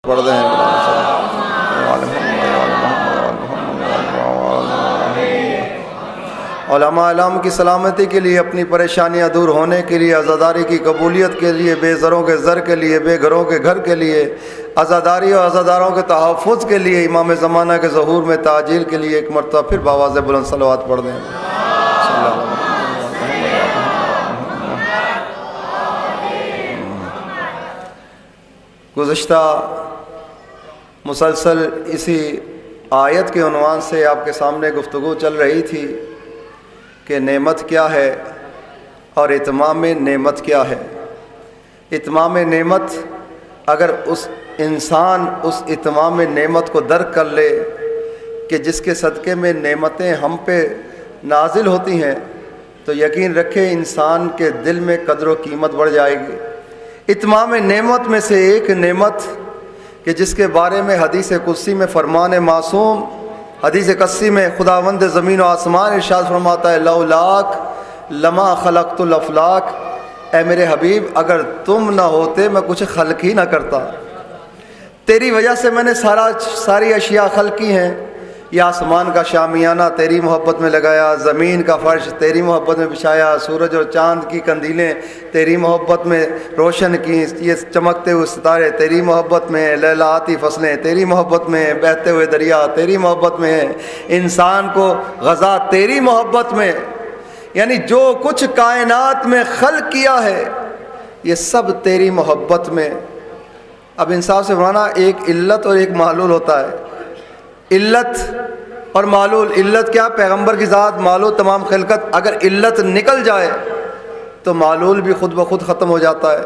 پڑھ دیں علماء علام کی سلامتی کے لیے، اپنی پریشانیاں دور ہونے کے لیے، عزاداری کی قبولیت کے لیے، بے زروں کے زر کے لیے، بے گھروں کے گھر کے لیے، عزاداری اور عزاداروں کے تحفظ کے لیے، امام زمانہ کے ظہور میں تعجیل کے لیے ایک مرتبہ پھر بآواز بلند صلوات پڑھ دیں۔ گزشتہ مسلسل اسی آیت کے عنوان سے آپ کے سامنے گفتگو چل رہی تھی کہ نعمت کیا ہے اور اتمام نعمت کیا ہے۔ اتمام نعمت، اگر اس انسان اس اتمام نعمت کو درک کر لے کہ جس کے صدقے میں نعمتیں ہم پہ نازل ہوتی ہیں، تو یقین رکھے انسان کے دل میں قدر و قیمت بڑھ جائے گی۔ اتمام نعمت میں سے ایک نعمت کہ جس کے بارے میں حدیث قدسی میں فرمان معصوم، حدیث قدسی میں خداوند زمین و آسمان ارشاد فرماتا ہے لولاک لما خلقت الافلاک، اے میرے حبیب اگر تم نہ ہوتے میں کچھ خلق ہی نہ کرتا، تیری وجہ سے میں نے ساری اشیاء خلق کی ہیں۔ یہ آسمان کا شامیانہ تیری محبت میں لگایا، زمین کا فرش تیری محبت میں بچھایا، سورج اور چاند کی کندیلیں تیری محبت میں روشن کی، یہ چمکتے ہوئے ستارے تیری محبت میں ہیں، لیلاتی فصلیں تیری محبت میں ہیں، بہتے ہوئے دریا تیری محبت میں ہیں، انسان کو غذا تیری محبت میں، یعنی جو کچھ کائنات میں خلق کیا ہے یہ سب تیری محبت میں۔ اب انصاف سے مانا ایک علت اور ایک معلول ہوتا ہے۔ علت اور معلول، علت کیا؟ پیغمبر کی ذات، معلول تمام خلقت۔ اگر علت نکل جائے تو معلول بھی خود بخود ختم ہو جاتا ہے۔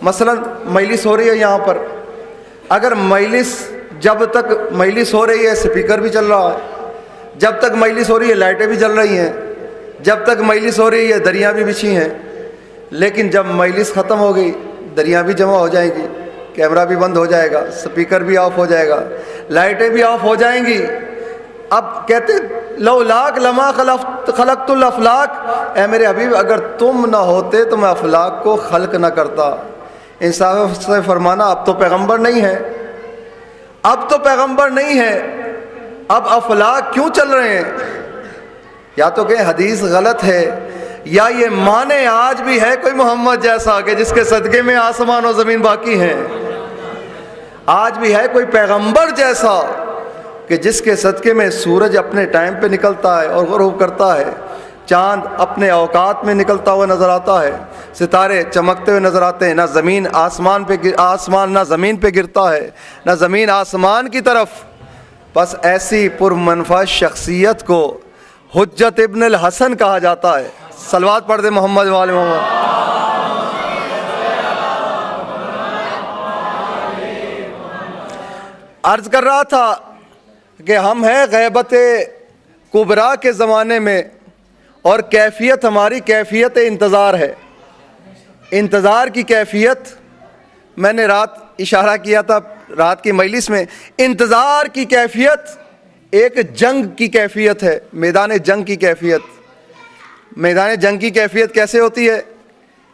مثلا مجلس ہو رہی ہے یہاں پر، اگر جب تک مجلس ہو رہی ہے اسپیکر بھی چل رہا ہے، جب تک مجلس ہو رہی ہے لائٹیں بھی جل رہی ہیں، جب تک مجلس ہو رہی ہے دریاں بھی بچھی ہیں، لیکن جب مجلس ختم ہو گئی دریاں بھی جمع ہو جائیں گی، کیمرہ بھی بند ہو جائے گا، اسپیکر بھی آف ہو جائے گا، لائٹیں بھی آف ہو جائیں گی۔ اب کہتے لولاک لما خلقت الافلاک، اے میرے حبیب اگر تم نہ ہوتے تو میں افلاک کو خلق نہ کرتا۔ انصاف سے فرمانا اب تو پیغمبر نہیں ہے، اب تو پیغمبر نہیں ہے، اب افلاک کیوں چل رہے ہیں؟ یا تو کہ حدیث غلط ہے، یا یہ مانے آج بھی ہے کوئی محمد جیسا کہ جس کے صدقے میں آسمان و زمین باقی ہیں، آج بھی ہے کوئی پیغمبر جیسا کہ جس کے صدقے میں سورج اپنے ٹائم پہ نکلتا ہے اور غروب کرتا ہے، چاند اپنے اوقات میں نکلتا ہوا نظر آتا ہے، ستارے چمکتے ہوئے نظر آتے ہیں، نہ زمین آسمان نہ زمین پہ گرتا ہے، نہ زمین آسمان کی طرف۔ بس ایسی پرمنفع شخصیت کو حجت ابن الحسن کہا جاتا ہے۔ صلوات پڑھ دے محمد وآل محمد۔ عرض کر رہا تھا کہ ہم ہیں غیبت کبریٰ کے زمانے میں، اور کیفیت ہماری کیفیت انتظار ہے۔ انتظار کی کیفیت میں نے رات اشارہ کیا تھا رات کی مجلس میں، انتظار کی کیفیت ایک جنگ کی کیفیت ہے، میدان جنگ کی کیفیت۔ میدان جنگ کی کیفیت کیسے ہوتی ہے؟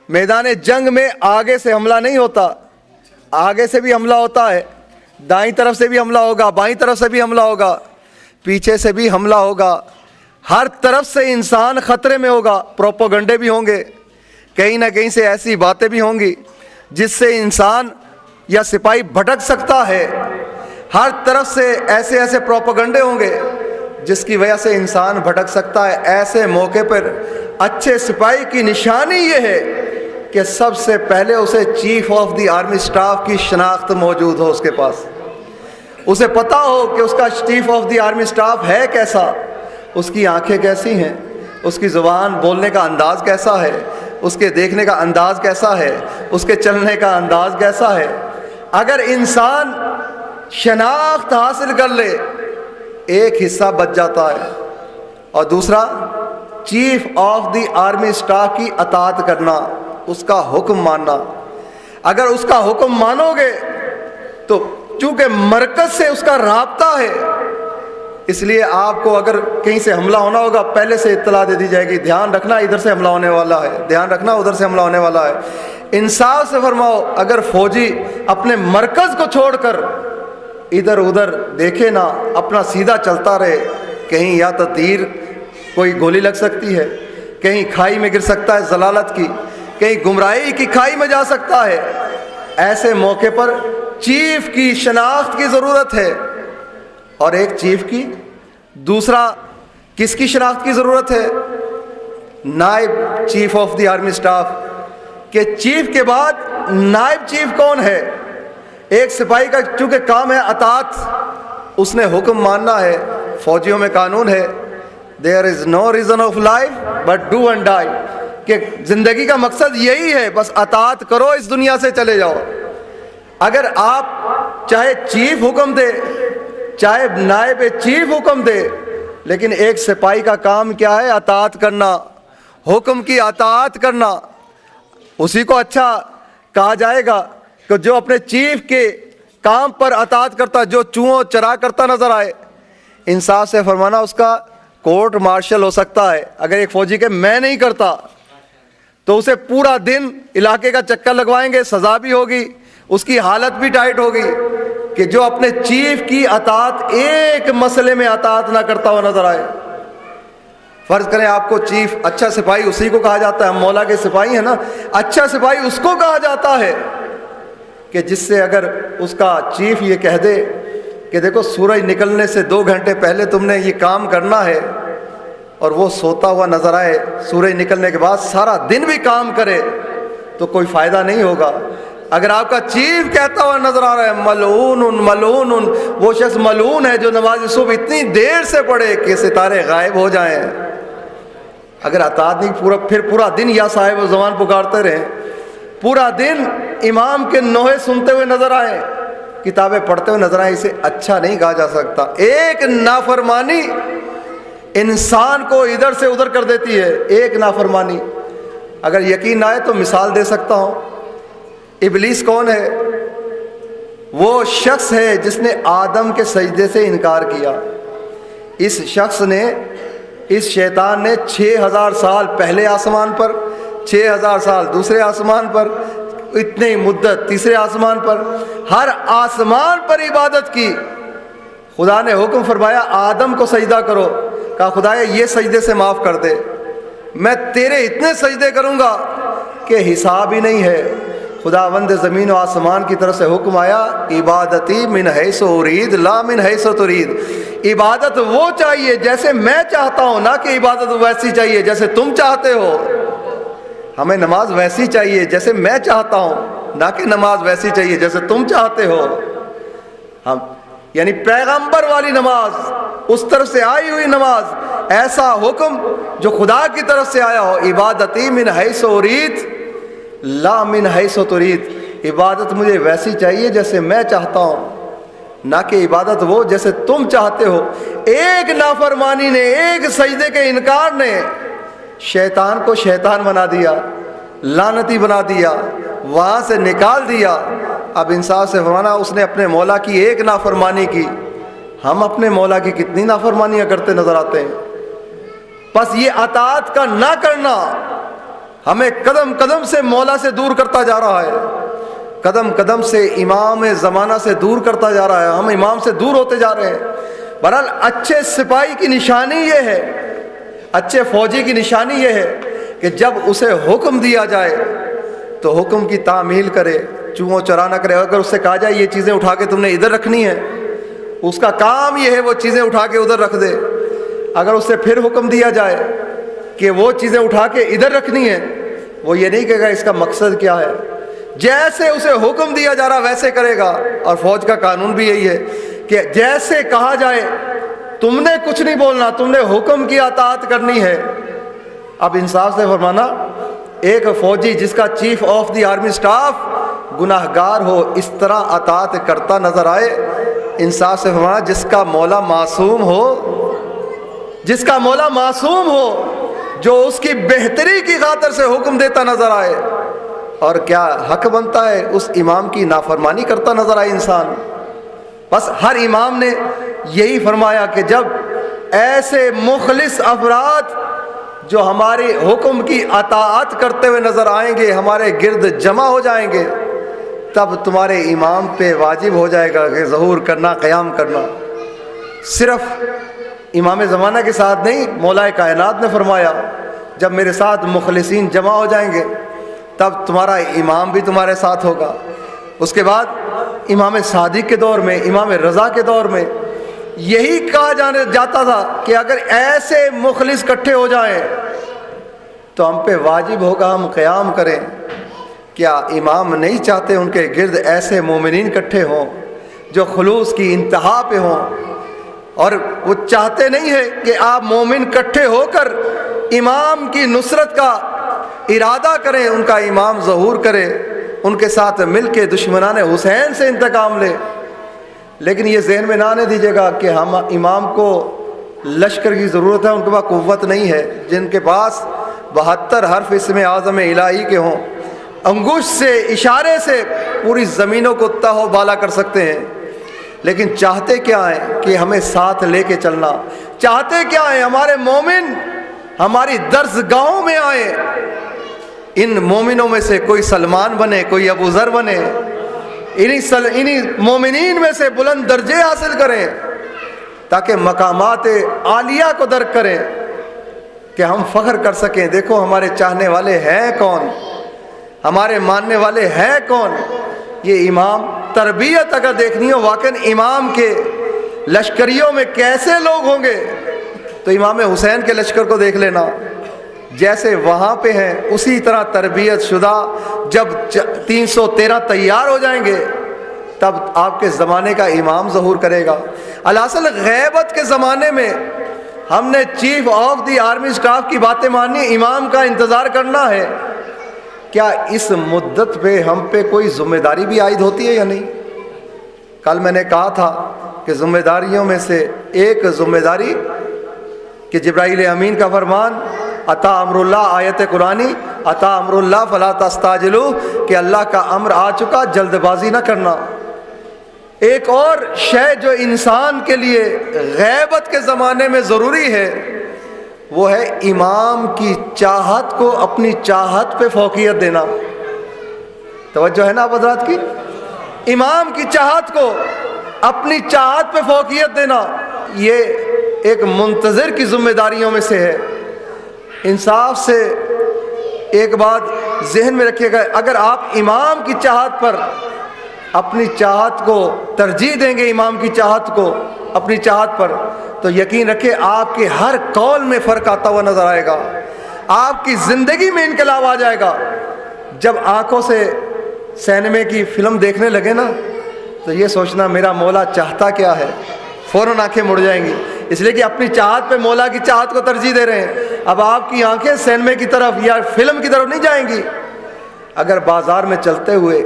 میدان جنگ میں آگے سے حملہ نہیں ہوتا، آگے سے بھی حملہ ہوتا ہے، دائیں طرف سے بھی حملہ ہوگا، بائیں طرف سے بھی حملہ ہوگا، پیچھے سے بھی حملہ ہوگا، ہر طرف سے انسان خطرے میں ہوگا، پروپوگنڈے بھی ہوں گے، کہیں نہ کہیں سے ایسی باتیں بھی ہوں گی جس سے انسان یا سپاہی بھٹک سکتا ہے، ہر طرف سے ایسے پروپوگنڈے ہوں گے جس کی وجہ سے انسان بھٹک سکتا ہے۔ ایسے موقع پر اچھے سپاہی کی نشانی یہ ہے کہ سب سے پہلے اسے chief of the army staff کی شناخت موجود ہو، اس کے پاس اسے پتہ ہو کہ اس کا chief of the army staff ہے کیسا، اس کی آنکھیں کیسی ہیں، اس کی زبان بولنے کا انداز کیسا ہے، اس کے دیکھنے کا انداز کیسا ہے، اس کے چلنے کا انداز کیسا ہے۔ اگر انسان شناخت حاصل کر لے ایک حصہ بچ جاتا ہے، اور دوسرا chief of the army staff کی اطاعت کرنا، اس کا حکم ماننا۔ اگر اس کا حکم مانو گے تو چونکہ مرکز سے اس کا رابطہ ہے، اس لیے آپ کو اگر کہیں سے حملہ ہونا ہوگا پہلے سے اطلاع دے دی جائے گی، دھیان رکھنا ادھر سے حملہ ہونے والا ہے، دھیان رکھنا ادھر سے حملہ ہونے والا ہے۔ انصاف سے فرماؤ. اگر فوجی اپنے مرکز کو چھوڑ کر ادھر ادھر دیکھے نہ, اپنا سیدھا چلتا رہے, کہیں یا تو تیر کوئی گولی لگ سکتی ہے, کہیں کھائی میں گر سکتا ہے ضلالت کی, کہیں گمراہی کی کھائی میں جا سکتا ہے. ایسے موقع پر چیف کی شناخت کی ضرورت ہے. اور ایک چیف کی, دوسرا کس کی شناخت کی ضرورت ہے؟ نائب chief of the army staff, کہ چیف کے بعد نائب چیف کون ہے. ایک سپاہی کا چونکہ کام ہے اطاعت, اس نے حکم ماننا ہے. فوجیوں میں قانون ہے there is no reason of life but do and die, کہ زندگی کا مقصد یہی ہے, بس اطاعت کرو, اس دنیا سے چلے جاؤ. اگر آپ چاہے چیف حکم دے, چاہے نائب چیف حکم دے, لیکن ایک سپاہی کا کام کیا ہے؟ اطاعت کرنا, حکم کی اطاعت کرنا. اسی کو اچھا کہا جائے گا کہ جو اپنے چیف کے کام پر اطاعت کرتا, جو چوہوں چرا کرتا نظر آئے. انصاف سے فرمانا, اس کا کورٹ مارشل ہو سکتا ہے. اگر ایک فوجی کے میں نہیں کرتا تو اسے پورا دن علاقے کا چکر لگوائیں گے, سزا بھی ہوگی, اس کی حالت بھی ٹائٹ ہوگی. کہ جو اپنے چیف کی اطاعت, ایک مسئلے میں اطاعت نہ کرتا ہوا نظر آئے. فرض کریں آپ کو چیف, اچھا سپاہی اسی کو کہا جاتا ہے, ہم مولا کے سپاہی ہیں نا, اچھا سپاہی اس کو کہا جاتا ہے کہ جس سے اگر اس کا چیف یہ کہہ دے کہ دیکھو سورج نکلنے سے 2 گھنٹے پہلے تم نے یہ کام کرنا ہے, اور وہ سوتا ہوا نظر آئے سورج نکلنے کے بعد سارا دن بھی کام کرے, تو کوئی فائدہ نہیں ہوگا. اگر آپ کا چیف کہتا ہوا نظر آ رہا ہے ملعون ملعون, وہ شخص ملعون ہے جو نماز صبح اتنی دیر سے پڑھے کہ ستارے غائب ہو جائیں. اگر اطاعت نہیں, پھر پورا دن یا صاحب زمان پکارتے رہیں, پورا دن امام کے نوحے سنتے ہوئے نظر آئیں, کتابیں پڑھتے ہوئے نظر آئیں, اسے اچھا نہیں کہا جا سکتا. ایک نافرمانی انسان کو ادھر سے ادھر کر دیتی ہے, ایک نافرمانی. اگر یقین نہ آئے تو مثال دے سکتا ہوں. ابلیس کون ہے؟ وہ شخص ہے جس نے آدم کے سجدے سے انکار کیا. اس شخص نے, اس شیطان نے 6000 سال پہلے آسمان پر, 6000 سال دوسرے آسمان پر, اتنی مدت تیسرے آسمان پر, ہر آسمان پر عبادت کی. خدا نے حکم فرمایا آدم کو سجدہ کرو, کہا خدایا یہ سجدے سے معاف کر دے, میں تیرے اتنے سجدے کروں گا کہ حساب ہی نہیں ہے. خداوند زمین و آسمان کی طرف سے حکم آیا, عبادتی من حیث ارید لا من حیث ترید. عبادت وہ چاہیے جیسے میں چاہتا ہوں, نہ کہ عبادت ویسی چاہیے جیسے تم چاہتے ہو. ہمیں نماز ویسی چاہیے جیسے میں چاہتا ہوں, نہ کہ نماز ویسی چاہیے جیسے تم چاہتے ہو. ہم یعنی پیغمبر والی نماز, اس طرف سے آئی ہوئی نماز, ایسا حکم جو خدا کی طرف سے آیا ہو. عبادتی من حیث ارید لا من حیث ترید. عبادت مجھے ویسی چاہیے جیسے میں چاہتا ہوں, نہ کہ عبادت وہ جیسے تم چاہتے ہو. ایک نافرمانی نے, ایک سجدے کے انکار نے شیطان کو شیطان بنا دیا, لعنتی بنا دیا, وہاں سے نکال دیا. اب انصاف سے فرمانا, اس نے اپنے مولا کی ایک نافرمانی کی, ہم اپنے مولا کی کتنی نافرمانیاں کرتے نظر آتے ہیں. بس یہ اطاعت کا نہ کرنا ہمیں قدم قدم سے مولا سے دور کرتا جا رہا ہے, قدم قدم سے امام زمانہ سے دور کرتا جا رہا ہے. ہم امام سے دور ہوتے جا رہے ہیں. بہرحال اچھے سپاہی کی نشانی یہ ہے, اچھے فوجی کی نشانی یہ ہے کہ جب اسے حکم دیا جائے تو حکم کی تعمیل کرے, چوہوں چرا نہ کرے. اگر اس سے کہا جائے یہ چیزیں اٹھا کے تم نے ادھر رکھنی ہے, اس کا کام یہ ہے وہ چیزیں اٹھا کے ادھر رکھ دے. اگر اس سے پھر حکم دیا جائے کہ وہ چیزیں اٹھا کے ادھر رکھنی ہے, وہ یہ نہیں کہے گا اس کا مقصد کیا ہے, جیسے اسے حکم دیا جا رہا ویسے کرے گا. اور فوج کا قانون بھی یہی ہے کہ جیسے کہا جائے تم نے کچھ نہیں بولنا, تم نے حکم کی اطاعت کرنی ہے. اب انصاف سے فرمانا, ایک فوجی جس کا chief of the army staff گناہ گار ہو, اس طرح اطاعت کرتا نظر آئے. انصاف سے فرمانا, جس کا مولا معصوم ہو, جس کا مولا معصوم ہو, جو اس کی بہتری کی خاطر سے حکم دیتا نظر آئے, اور کیا حق بنتا ہے اس امام کی نافرمانی کرتا نظر آئے انسان. بس ہر امام نے یہی فرمایا کہ جب ایسے مخلص افراد جو ہماری حکم کی اطاعت کرتے ہوئے نظر آئیں گے، ہمارے گرد جمع ہو جائیں گے، تب تمہارے امام پہ واجب ہو جائے گا کہ ظہور کرنا، قیام کرنا۔ صرف امام زمانہ کے ساتھ نہیں، مولا کائنات نے فرمایا جب میرے ساتھ مخلصین جمع ہو جائیں گے تب تمہارا امام بھی تمہارے ساتھ ہوگا۔ اس کے بعد امام صادق کے دور میں، امام رضا کے دور میں یہی کہا جاتا تھا کہ اگر ایسے مخلص اکٹھے ہو جائیں تو ہم پہ واجب ہوگا ہم قیام کریں۔ کیا امام نہیں چاہتے ان کے گرد ایسے مومنین اکٹھے ہوں جو خلوص کی انتہا پہ ہوں؟ اور وہ چاہتے نہیں ہے کہ آپ مومن اکٹھے ہو کر امام کی نصرت کا ارادہ کریں، ان کا امام ظہور کرے، ان کے ساتھ مل کے دشمنان حسین سے انتقام لے۔ لیکن یہ ذہن میں نہ آنے دیجیے گا کہ ہم امام کو لشکر کی ضرورت ہے، ان کے پاس قوت نہیں ہے۔ جن کے پاس 72 حرف اسم اعظم الہی کے ہوں، انگوش سے، اشارے سے پوری زمینوں کو تہو بالا کر سکتے ہیں، لیکن چاہتے کیا ہیں کہ ہمیں ساتھ لے کے چلنا، چاہتے کیا ہیں ہمارے مومن ہماری درسگاہوں میں آئیں، ان مومنوں میں سے کوئی سلمان بنے، کوئی ابو ذر بنے، انہی مومنین میں سے بلند درجے حاصل کریں تاکہ مقامات عالیہ کو درک کریں، کہ ہم فخر کر سکیں دیکھو ہمارے چاہنے والے ہیں کون، ہمارے ماننے والے ہیں کون۔ یہ امام تربیت اگر دیکھنی ہو واقعی امام کے لشکریوں میں کیسے لوگ ہوں گے تو امام حسین کے لشکر کو دیکھ لینا، جیسے وہاں پہ ہیں اسی طرح تربیت شدہ جب 313 تیار ہو جائیں گے تب آپ کے زمانے کا امام ظہور کرے گا۔ الاصل غیبت کے زمانے میں ہم نے chief of the army staff کی باتیں ماننی، امام کا انتظار کرنا ہے۔ کیا اس مدت پہ ہم پہ کوئی ذمہ داری بھی عائد ہوتی ہے یا نہیں؟ کل میں نے کہا تھا کہ ذمہ داریوں میں سے ایک ذمہ داری کہ جبرائیل امین کا فرمان عطا امر اللہ، آیت قرآنی عطا امر اللہ فلا تستعجلوا، کہ اللہ کا امر آ چکا، جلد بازی نہ کرنا۔ ایک اور شے جو انسان کے لیے غیبت کے زمانے میں ضروری ہے وہ ہے امام کی چاہت کو اپنی چاہت پہ فوقیت دینا۔ توجہ ہے نا آپ حضرات کی؟ امام کی چاہت کو اپنی چاہت پہ فوقیت دینا یہ ایک منتظر کی ذمہ داریوں میں سے ہے۔ انصاف سے ایک بات ذہن میں رکھیے گا، اگر آپ امام کی چاہت پر اپنی چاہت کو ترجیح دیں گے، امام کی چاہت کو اپنی چاہت پر، تو یقین رکھیں آپ کے ہر قول میں فرق آتا ہوا نظر آئے گا، آپ کی زندگی میں انقلاب آ جائے گا۔ جب آنکھوں سے سینمے کی فلم دیکھنے لگے نا تو یہ سوچنا میرا مولا چاہتا کیا ہے، فوراً آنکھیں مڑ جائیں گی، اس لیے کہ اپنی چاہت پہ مولا کی چاہت کو ترجیح دے رہے ہیں۔ اب آپ کی آنکھیں سینمے کی طرف یا فلم کی طرف نہیں جائیں گی۔ اگر بازار میں چلتے ہوئے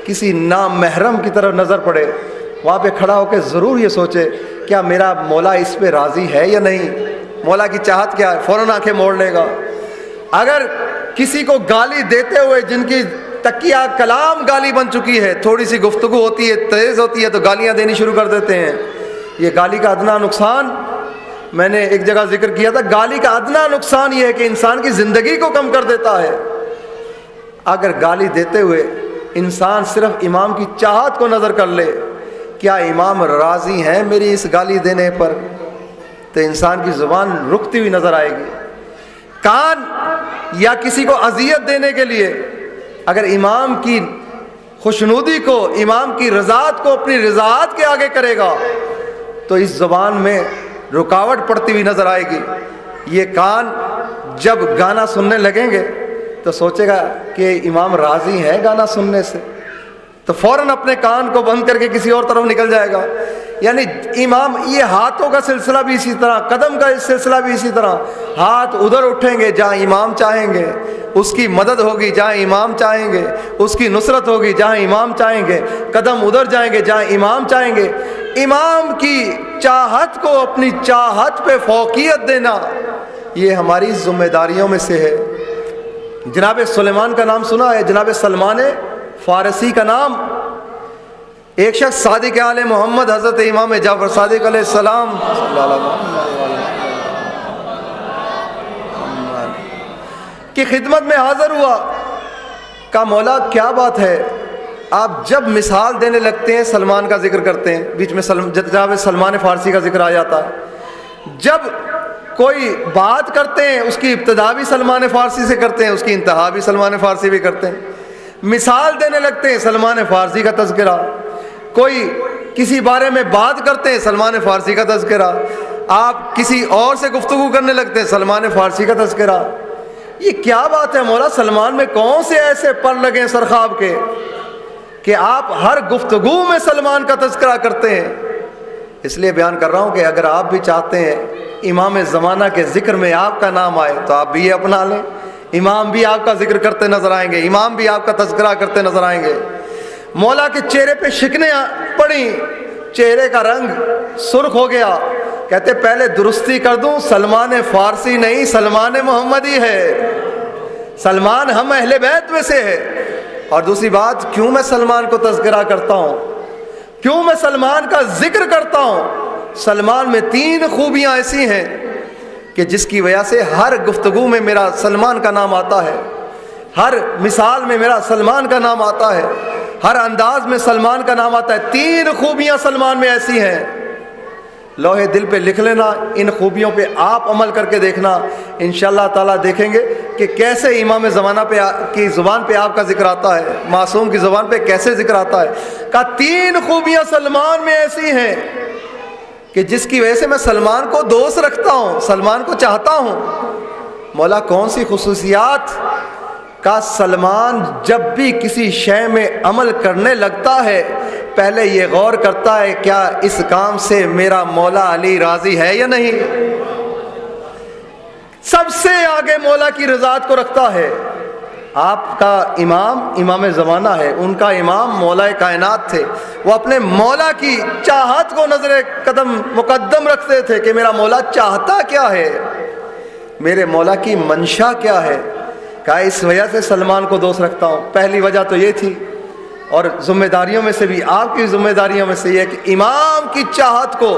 کسی نامحرم کی طرف نظر پڑے، وہاں پہ کھڑا ہو کے ضرور یہ سوچے کیا میرا مولا اس پہ راضی ہے یا نہیں، مولا کی چاہت کیا ہے، فوراً آنکھیں موڑ لے گا۔ اگر کسی کو گالی دیتے ہوئے، جن کی تکیہ کلام گالی بن چکی ہے، تھوڑی سی گفتگو ہوتی ہے، تیز ہوتی ہے تو گالیاں دینی شروع کر دیتے ہیں۔ یہ گالی کا ادنا نقصان، میں نے ایک جگہ ذکر کیا تھا، گالی کا ادنا نقصان یہ ہے کہ انسان کی زندگی کو کم کر دیتا ہے۔ اگر گالی دیتے ہوئے انسان صرف امام کی چاہت کو نظر کر لے، کیا امام راضی ہیں میری اس گالی دینے پر، تو انسان کی زبان رکتی ہوئی نظر آئے گی۔ کان یا کسی کو اذیت دینے کے لیے اگر امام کی خوشنودی کو، امام کی رضاعت کو اپنی رضاعت کے آگے کرے گا تو اس زبان میں رکاوٹ پڑتی ہوئی نظر آئے گی۔ یہ کان جب گانا سننے لگیں گے تو سوچے گا کہ امام راضی ہیں گانا سننے سے، تو فوراً اپنے کان کو بند کر کے کسی اور طرف نکل جائے گا۔ یعنی امام، یہ ہاتھوں کا سلسلہ بھی اسی طرح، قدم کا سلسلہ بھی اسی طرح، ہاتھ ادھر اٹھیں گے جہاں امام چاہیں گے، اس کی مدد ہوگی جہاں امام چاہیں گے، اس کی نصرت ہوگی جہاں امام چاہیں گے، قدم ادھر جائیں گے جہاں امام چاہیں گے۔ امام کی چاہت کو اپنی چاہت پہ فوقیت دینا یہ ہماری ذمہ داریوں میں سے ہے۔ جناب سلیمان کا نام سنا ہے، جناب سلمان فارسی کا نام، ایک شخص صادق آل محمد حضرت امام جعفر صادق علیہ السلام کی خدمت میں حاضر ہوا، کہا مولا کیا بات ہے، آپ جب مثال دینے لگتے ہیں سلمان کا ذکر کرتے ہیں، بیچ میں جب سلمان فارسی کا ذکر آ جاتا ہے، جب کوئی بات کرتے ہیں اس کی ابتدا بھی سلمان فارسی سے کرتے ہیں، اس کی انتہا بھی سلمان فارسی بھی کرتے ہیں، مثال دینے لگتے ہیں سلمان فارسی کا تذکرہ، کوئی کسی بارے میں بات کرتے ہیں سلمان فارسی کا تذکرہ، آپ کسی اور سے گفتگو کرنے لگتے ہیں سلمان فارسی کا تذکرہ۔ یہ کیا بات ہے مولا، سلمان میں کون سے ایسے پر لگے سرخاب کے کہ آپ ہر گفتگو میں سلمان کا تذکرہ کرتے ہیں؟ اس لیے بیان کر رہا ہوں کہ اگر آپ بھی چاہتے ہیں امام زمانہ کے ذکر میں آپ کا نام آئے تو آپ بھی یہ اپنا لیں، امام بھی آپ کا ذکر کرتے نظر آئیں گے، امام بھی آپ کا تذکرہ کرتے نظر آئیں گے۔ مولا کے چہرے پہ شکنیں پڑیں، چہرے کا رنگ سرخ ہو گیا، کہتے پہلے درستی کر دوں، سلمان فارسی نہیں سلمان محمدی ہے، سلمان ہم اہل بیت میں سے ہے۔ اور دوسری بات، کیوں میں سلمان کو تذکرہ کرتا ہوں، کیوں میں سلمان کا ذکر کرتا ہوں؟ سلمان میں 3 خوبیاں ایسی ہیں کہ جس کی وجہ سے ہر گفتگو میں میرا سلمان کا نام آتا ہے، ہر مثال میں میرا سلمان کا نام آتا ہے، ہر انداز میں سلمان کا نام آتا ہے۔ 3 خوبیاں سلمان میں ایسی ہیں، لوہے دل پہ لکھ لینا، ان خوبیوں پہ آپ عمل کر کے دیکھنا، انشاءاللہ تعالیٰ دیکھیں گے کہ کیسے امام زمانہ کی زبان پہ آپ کا ذکر آتا ہے، معصوم کی زبان پہ کیسے ذکر آتا ہے۔ کہا 3 خوبیاں سلمان میں ایسی ہیں کہ جس کی وجہ سے میں سلمان کو دوست رکھتا ہوں، سلمان کو چاہتا ہوں۔ مولا کون سی خصوصیات؟ کا سلمان جب بھی کسی شے میں عمل کرنے لگتا ہے پہلے یہ غور کرتا ہے کیا اس کام سے میرا مولا علی راضی ہے یا نہیں، سب سے آگے مولا کی رضاعت کو رکھتا ہے۔ آپ کا امام زمانہ ہے، ان کا امام مولا کائنات تھے، وہ اپنے مولا کی چاہت کو نظر قدم مقدم رکھتے تھے کہ میرا مولا چاہتا کیا ہے، میرے مولا کی منشا کیا ہے۔ کہا اس وجہ سے سلمان کو دوست رکھتا ہوں۔ پہلی وجہ تو یہ تھی، اور ذمہ داریوں میں سے بھی آپ کی ذمہ داریوں میں سے یہ کہ امام کی چاہت کو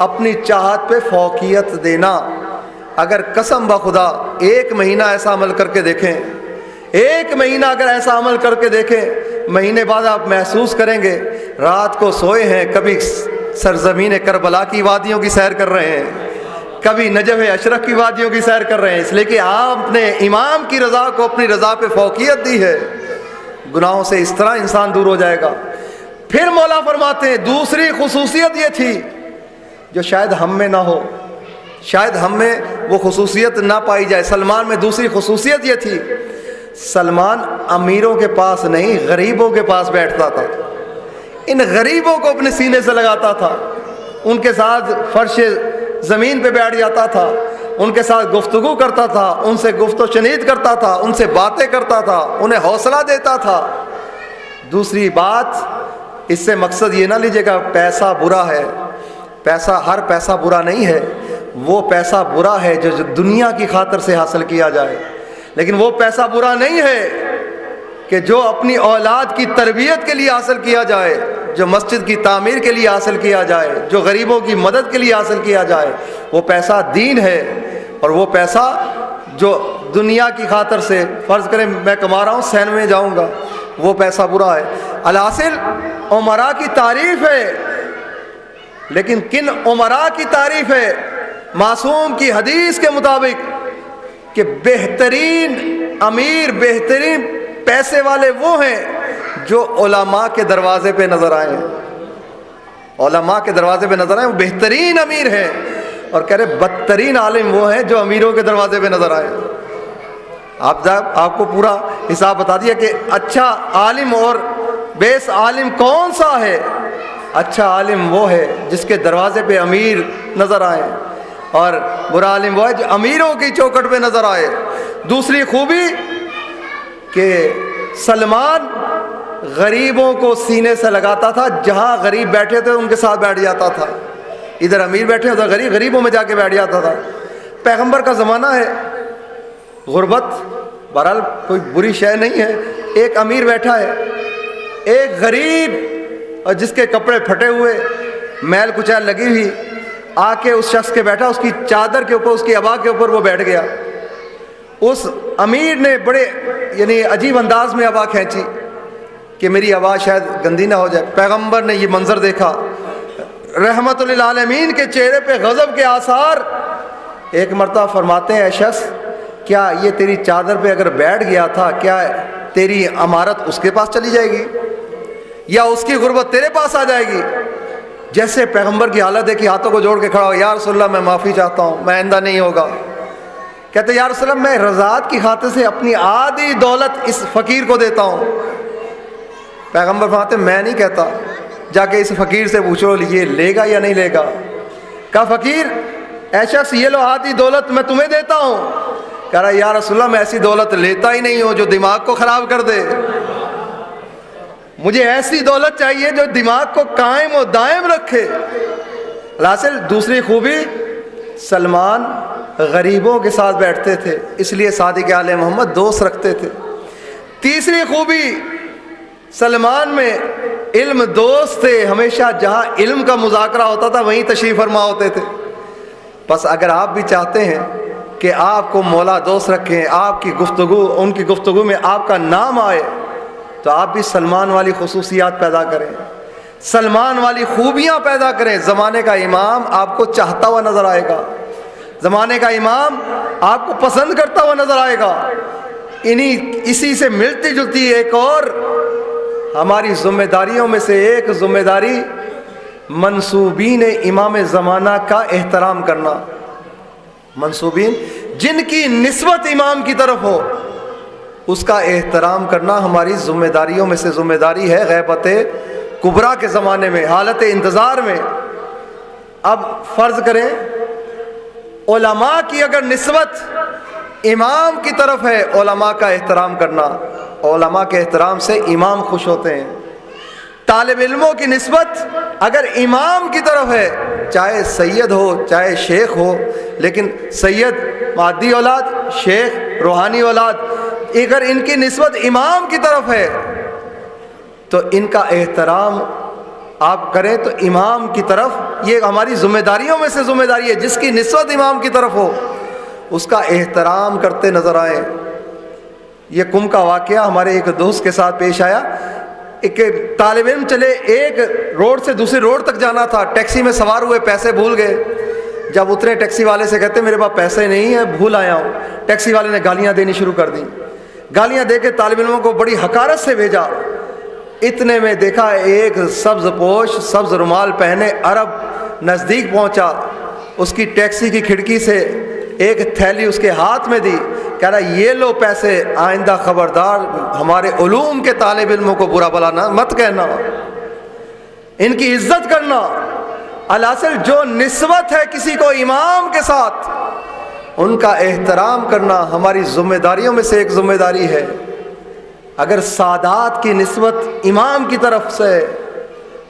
اپنی چاہت پہ فوقیت دینا۔ اگر قسم بخدا 1 مہینہ ایسا عمل کر کے دیکھیں، 1 مہینہ اگر ایسا عمل کر کے دیکھیں، مہینے بعد آپ محسوس کریں گے رات کو سوئے ہیں، کبھی سرزمین کربلا کی وادیوں کی سیر کر رہے ہیں، کبھی نجف اشرف کی وادیوں کی سیر کر رہے ہیں، اس لیے کہ آپ نے امام کی رضا کو اپنی رضا پہ فوقیت دی ہے۔ گناہوں سے اس طرح انسان دور ہو جائے گا۔ پھر مولا فرماتے ہیں دوسری خصوصیت یہ تھی جو شاید ہم میں نہ ہو، شاید ہم میں وہ خصوصیت نہ پائی جائے۔ سلمان میں دوسری خصوصیت یہ تھی، سلمان امیروں کے پاس نہیں غریبوں کے پاس بیٹھتا تھا، ان غریبوں کو اپنے سینے سے لگاتا تھا، ان کے ساتھ فرش زمین پہ بیٹھ جاتا تھا، ان کے ساتھ گفتگو کرتا تھا، ان سے گفت و شنید کرتا تھا، ان سے باتیں کرتا تھا، انہیں حوصلہ دیتا تھا۔ دوسری بات، اس سے مقصد یہ نہ لیجیے گا پیسہ برا ہے، ہر پیسہ برا نہیں ہے، وہ پیسہ برا ہے جو دنیا کی خاطر سے حاصل کیا جائے، لیکن وہ پیسہ برا نہیں ہے کہ جو اپنی اولاد کی تربیت کے لیے حاصل کیا جائے، جو مسجد کی تعمیر کے لیے حاصل کیا جائے، جو غریبوں کی مدد کے لیے حاصل کیا جائے، وہ پیسہ دین ہے۔ اور وہ پیسہ جو دنیا کی خاطر سے، فرض کریں میں کما رہا ہوں سین میں جاؤں گا، وہ پیسہ برا ہے۔ الحاصل عمراء کی تعریف ہے، لیکن کن عمراء کی تعریف ہے؟ معصوم کی حدیث کے مطابق کہ بہترین امیر، بہترین پیسے والے وہ ہیں جو علماء کے دروازے پہ نظر آئے ہیں، علماء کے دروازے پہ نظر آئے، وہ بہترین امیر ہیں۔ اور کہہ رہے بدترین عالم وہ ہیں جو امیروں کے دروازے پہ نظر آئے۔ آپ کو پورا حساب بتا دیا کہ اچھا عالم اور بیس عالم کون سا ہے۔ اچھا عالم وہ ہے جس کے دروازے پہ امیر نظر آئے، اور برا عالم وہ ہے جو امیروں کی چوکھٹ پہ نظر آئے۔ دوسری خوبی کہ سلمان غریبوں کو سینے سے لگاتا تھا، جہاں غریب بیٹھے تھے ان کے ساتھ بیٹھ جاتا تھا، ادھر امیر بیٹھے ادھر غریبوں میں جا کے بیٹھ جاتا تھا۔ پیغمبر کا زمانہ ہے، غربت بہرحال کوئی بری شے نہیں ہے، ایک امیر بیٹھا ہے، ایک غریب اور جس کے کپڑے پھٹے ہوئے، میل کچیل لگی ہوئی، آ کے اس شخص کے بیٹھا، اس کی چادر کے اوپر، اس کی عبا کے اوپر وہ بیٹھ گیا، اس امیر نے بڑے یعنی عجیب انداز میں ہوا کھینچی کہ میری آواز شاید گندی نہ ہو جائے. پیغمبر نے یہ منظر دیکھا, رحمت للعالمین کے چہرے پہ غضب کے آثار. ایک مرتبہ فرماتے ہیں اے شخص, کیا یہ تیری چادر پہ اگر بیٹھ گیا تھا, کیا تیری امارت اس کے پاس چلی جائے گی یا اس کی غربت تیرے پاس آ جائے گی؟ جیسے پیغمبر کی حالت دیکھی, ہاتھوں کو جوڑ کے کھڑا ہو, یا رسول اللہ میں معافی چاہتا ہوں, میں آئندہ نہیں ہوگا. کہتے یا رسول اللہ میں رضاعت کی خاطر سے اپنی آدھی دولت اس فقیر کو دیتا ہوں. پیغمبر فرماتے میں نہیں کہتا, جا کے اس فقیر سے پوچھو یہ لے گا یا نہیں لے گا. کہا فقیر اے شخص یہ لو آدھی دولت میں تمہیں دیتا ہوں. کہہ رہا یا رسول اللہ میں ایسی دولت لیتا ہی نہیں ہوں جو دماغ کو خراب کر دے, مجھے ایسی دولت چاہیے جو دماغ کو قائم و دائم رکھے. حاصل دوسری خوبی, سلمان غریبوں کے ساتھ بیٹھتے تھے, اس لیے صادق آل محمد دوست رکھتے تھے. تیسری خوبی, سلمان میں علم دوست تھے, ہمیشہ جہاں علم کا مذاکرہ ہوتا تھا وہیں تشریف فرما ہوتے تھے. بس اگر آپ بھی چاہتے ہیں کہ آپ کو مولا دوست رکھیں, آپ کی گفتگو ان کی گفتگو میں آپ کا نام آئے, تو آپ بھی سلمان والی خصوصیات پیدا کریں, سلمان والی خوبیاں پیدا کریں. زمانے کا امام آپ کو چاہتا ہوا نظر آئے گا, زمانے کا امام آپ کو پسند کرتا ہوا نظر آئے گا. اسی سے ملتی جلتی ایک اور ہماری ذمہ داریوں میں سے ایک ذمہ داری, منسوبین امام زمانہ کا احترام کرنا. منسوبین جن کی نسبت امام کی طرف ہو اس کا احترام کرنا ہماری ذمہ داریوں میں سے ذمہ داری ہے. غیبت کبریٰ کے زمانے میں, حالت انتظار میں, اب فرض کریں علماء کی اگر نسبت امام کی طرف ہے, علماء کا احترام کرنا, علماء کے احترام سے امام خوش ہوتے ہیں. طالب علموں کی نسبت اگر امام کی طرف ہے, چاہے سید ہو چاہے شیخ ہو, لیکن سید مادی اولاد, شیخ روحانی اولاد, اگر ان کی نسبت امام کی طرف ہے تو ان کا احترام آپ کریں تو امام کی طرف. یہ ہماری ذمہ داریوں میں سے ذمہ داری ہے, جس کی نسبت امام کی طرف ہو اس کا احترام کرتے نظر آئیں. یہ کم کا واقعہ ہمارے ایک دوست کے ساتھ پیش آیا. ایک طالب علم چلے, ایک روڈ سے دوسری روڈ تک جانا تھا, ٹیکسی میں سوار ہوئے, پیسے بھول گئے. جب اترے ٹیکسی والے سے کہتے میرے پاس پیسے نہیں ہیں, بھول آیا ہوں. ٹیکسی والے نے گالیاں دینی شروع کر دیں. گالیاں دے کے طالب علموں کو بڑی حقارت سے بھیجا. اتنے میں دیکھا ایک سبز پوش سبز رومال پہنے عرب نزدیک پہنچا, اس کی ٹیکسی کی کھڑکی سے ایک تھیلی اس کے ہاتھ میں دی. کہہ رہا یہ لو پیسے, آئندہ خبردار ہمارے علوم کے طالب علموں کو برا بلا نہ مت کہنا, ان کی عزت کرنا. الحاصل جو نسبت ہے کسی کو امام کے ساتھ ان کا احترام کرنا ہماری ذمہ داریوں میں سے ایک ذمہ داری ہے. اگر سادات کی نسبت امام کی طرف سے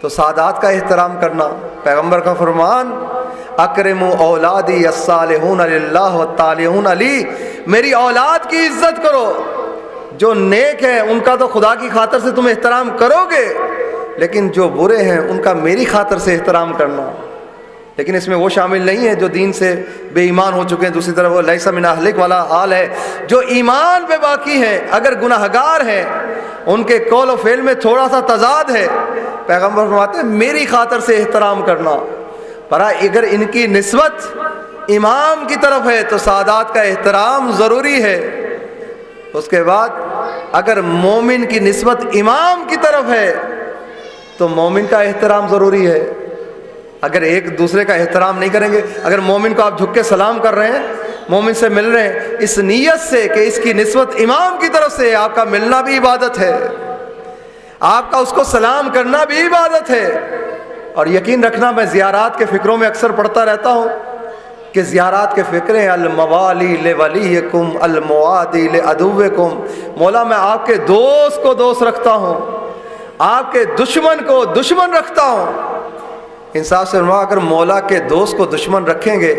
تو سادات کا احترام کرنا. پیغمبر کا فرمان اکرموا اولادی الصالحون للہ والطالحون لی, میری اولاد کی عزت کرو, جو نیک ہیں ان کا تو خدا کی خاطر سے تم احترام کرو گے, لیکن جو برے ہیں ان کا میری خاطر سے احترام کرنا. لیکن اس میں وہ شامل نہیں ہے جو دین سے بے ایمان ہو چکے ہیں, دوسری طرف وہ لیس من اہلک والا حال ہے. جو ایمان پہ باقی ہیں اگر گناہگار ہیں, ان کے قول و فعل میں تھوڑا سا تضاد ہے, پیغمبر فرماتے ہیں میری خاطر سے احترام کرنا. پر اگر ان کی نسبت امام کی طرف ہے تو سادات کا احترام ضروری ہے. اس کے بعد اگر مومن کی نسبت امام کی طرف ہے تو مومن کا احترام ضروری ہے. اگر ایک دوسرے کا احترام نہیں کریں گے, اگر مومن کو آپ جھک کے سلام کر رہے ہیں, مومن سے مل رہے ہیں اس نیت سے کہ اس کی نسبت امام کی طرف سے, آپ کا ملنا بھی عبادت ہے, آپ کا اس کو سلام کرنا بھی عبادت ہے. اور یقین رکھنا میں زیارات کے فکروں میں اکثر پڑھتا رہتا ہوں کہ زیارات کے فکریں الموالی لولیکم الموادی لعدوکم, مولا میں آپ کے دوست کو دوست رکھتا ہوں, آپ کے دشمن کو دشمن رکھتا ہوں. انصاف سے فرمایا اگر مولا کے دوست کو دشمن رکھیں گے,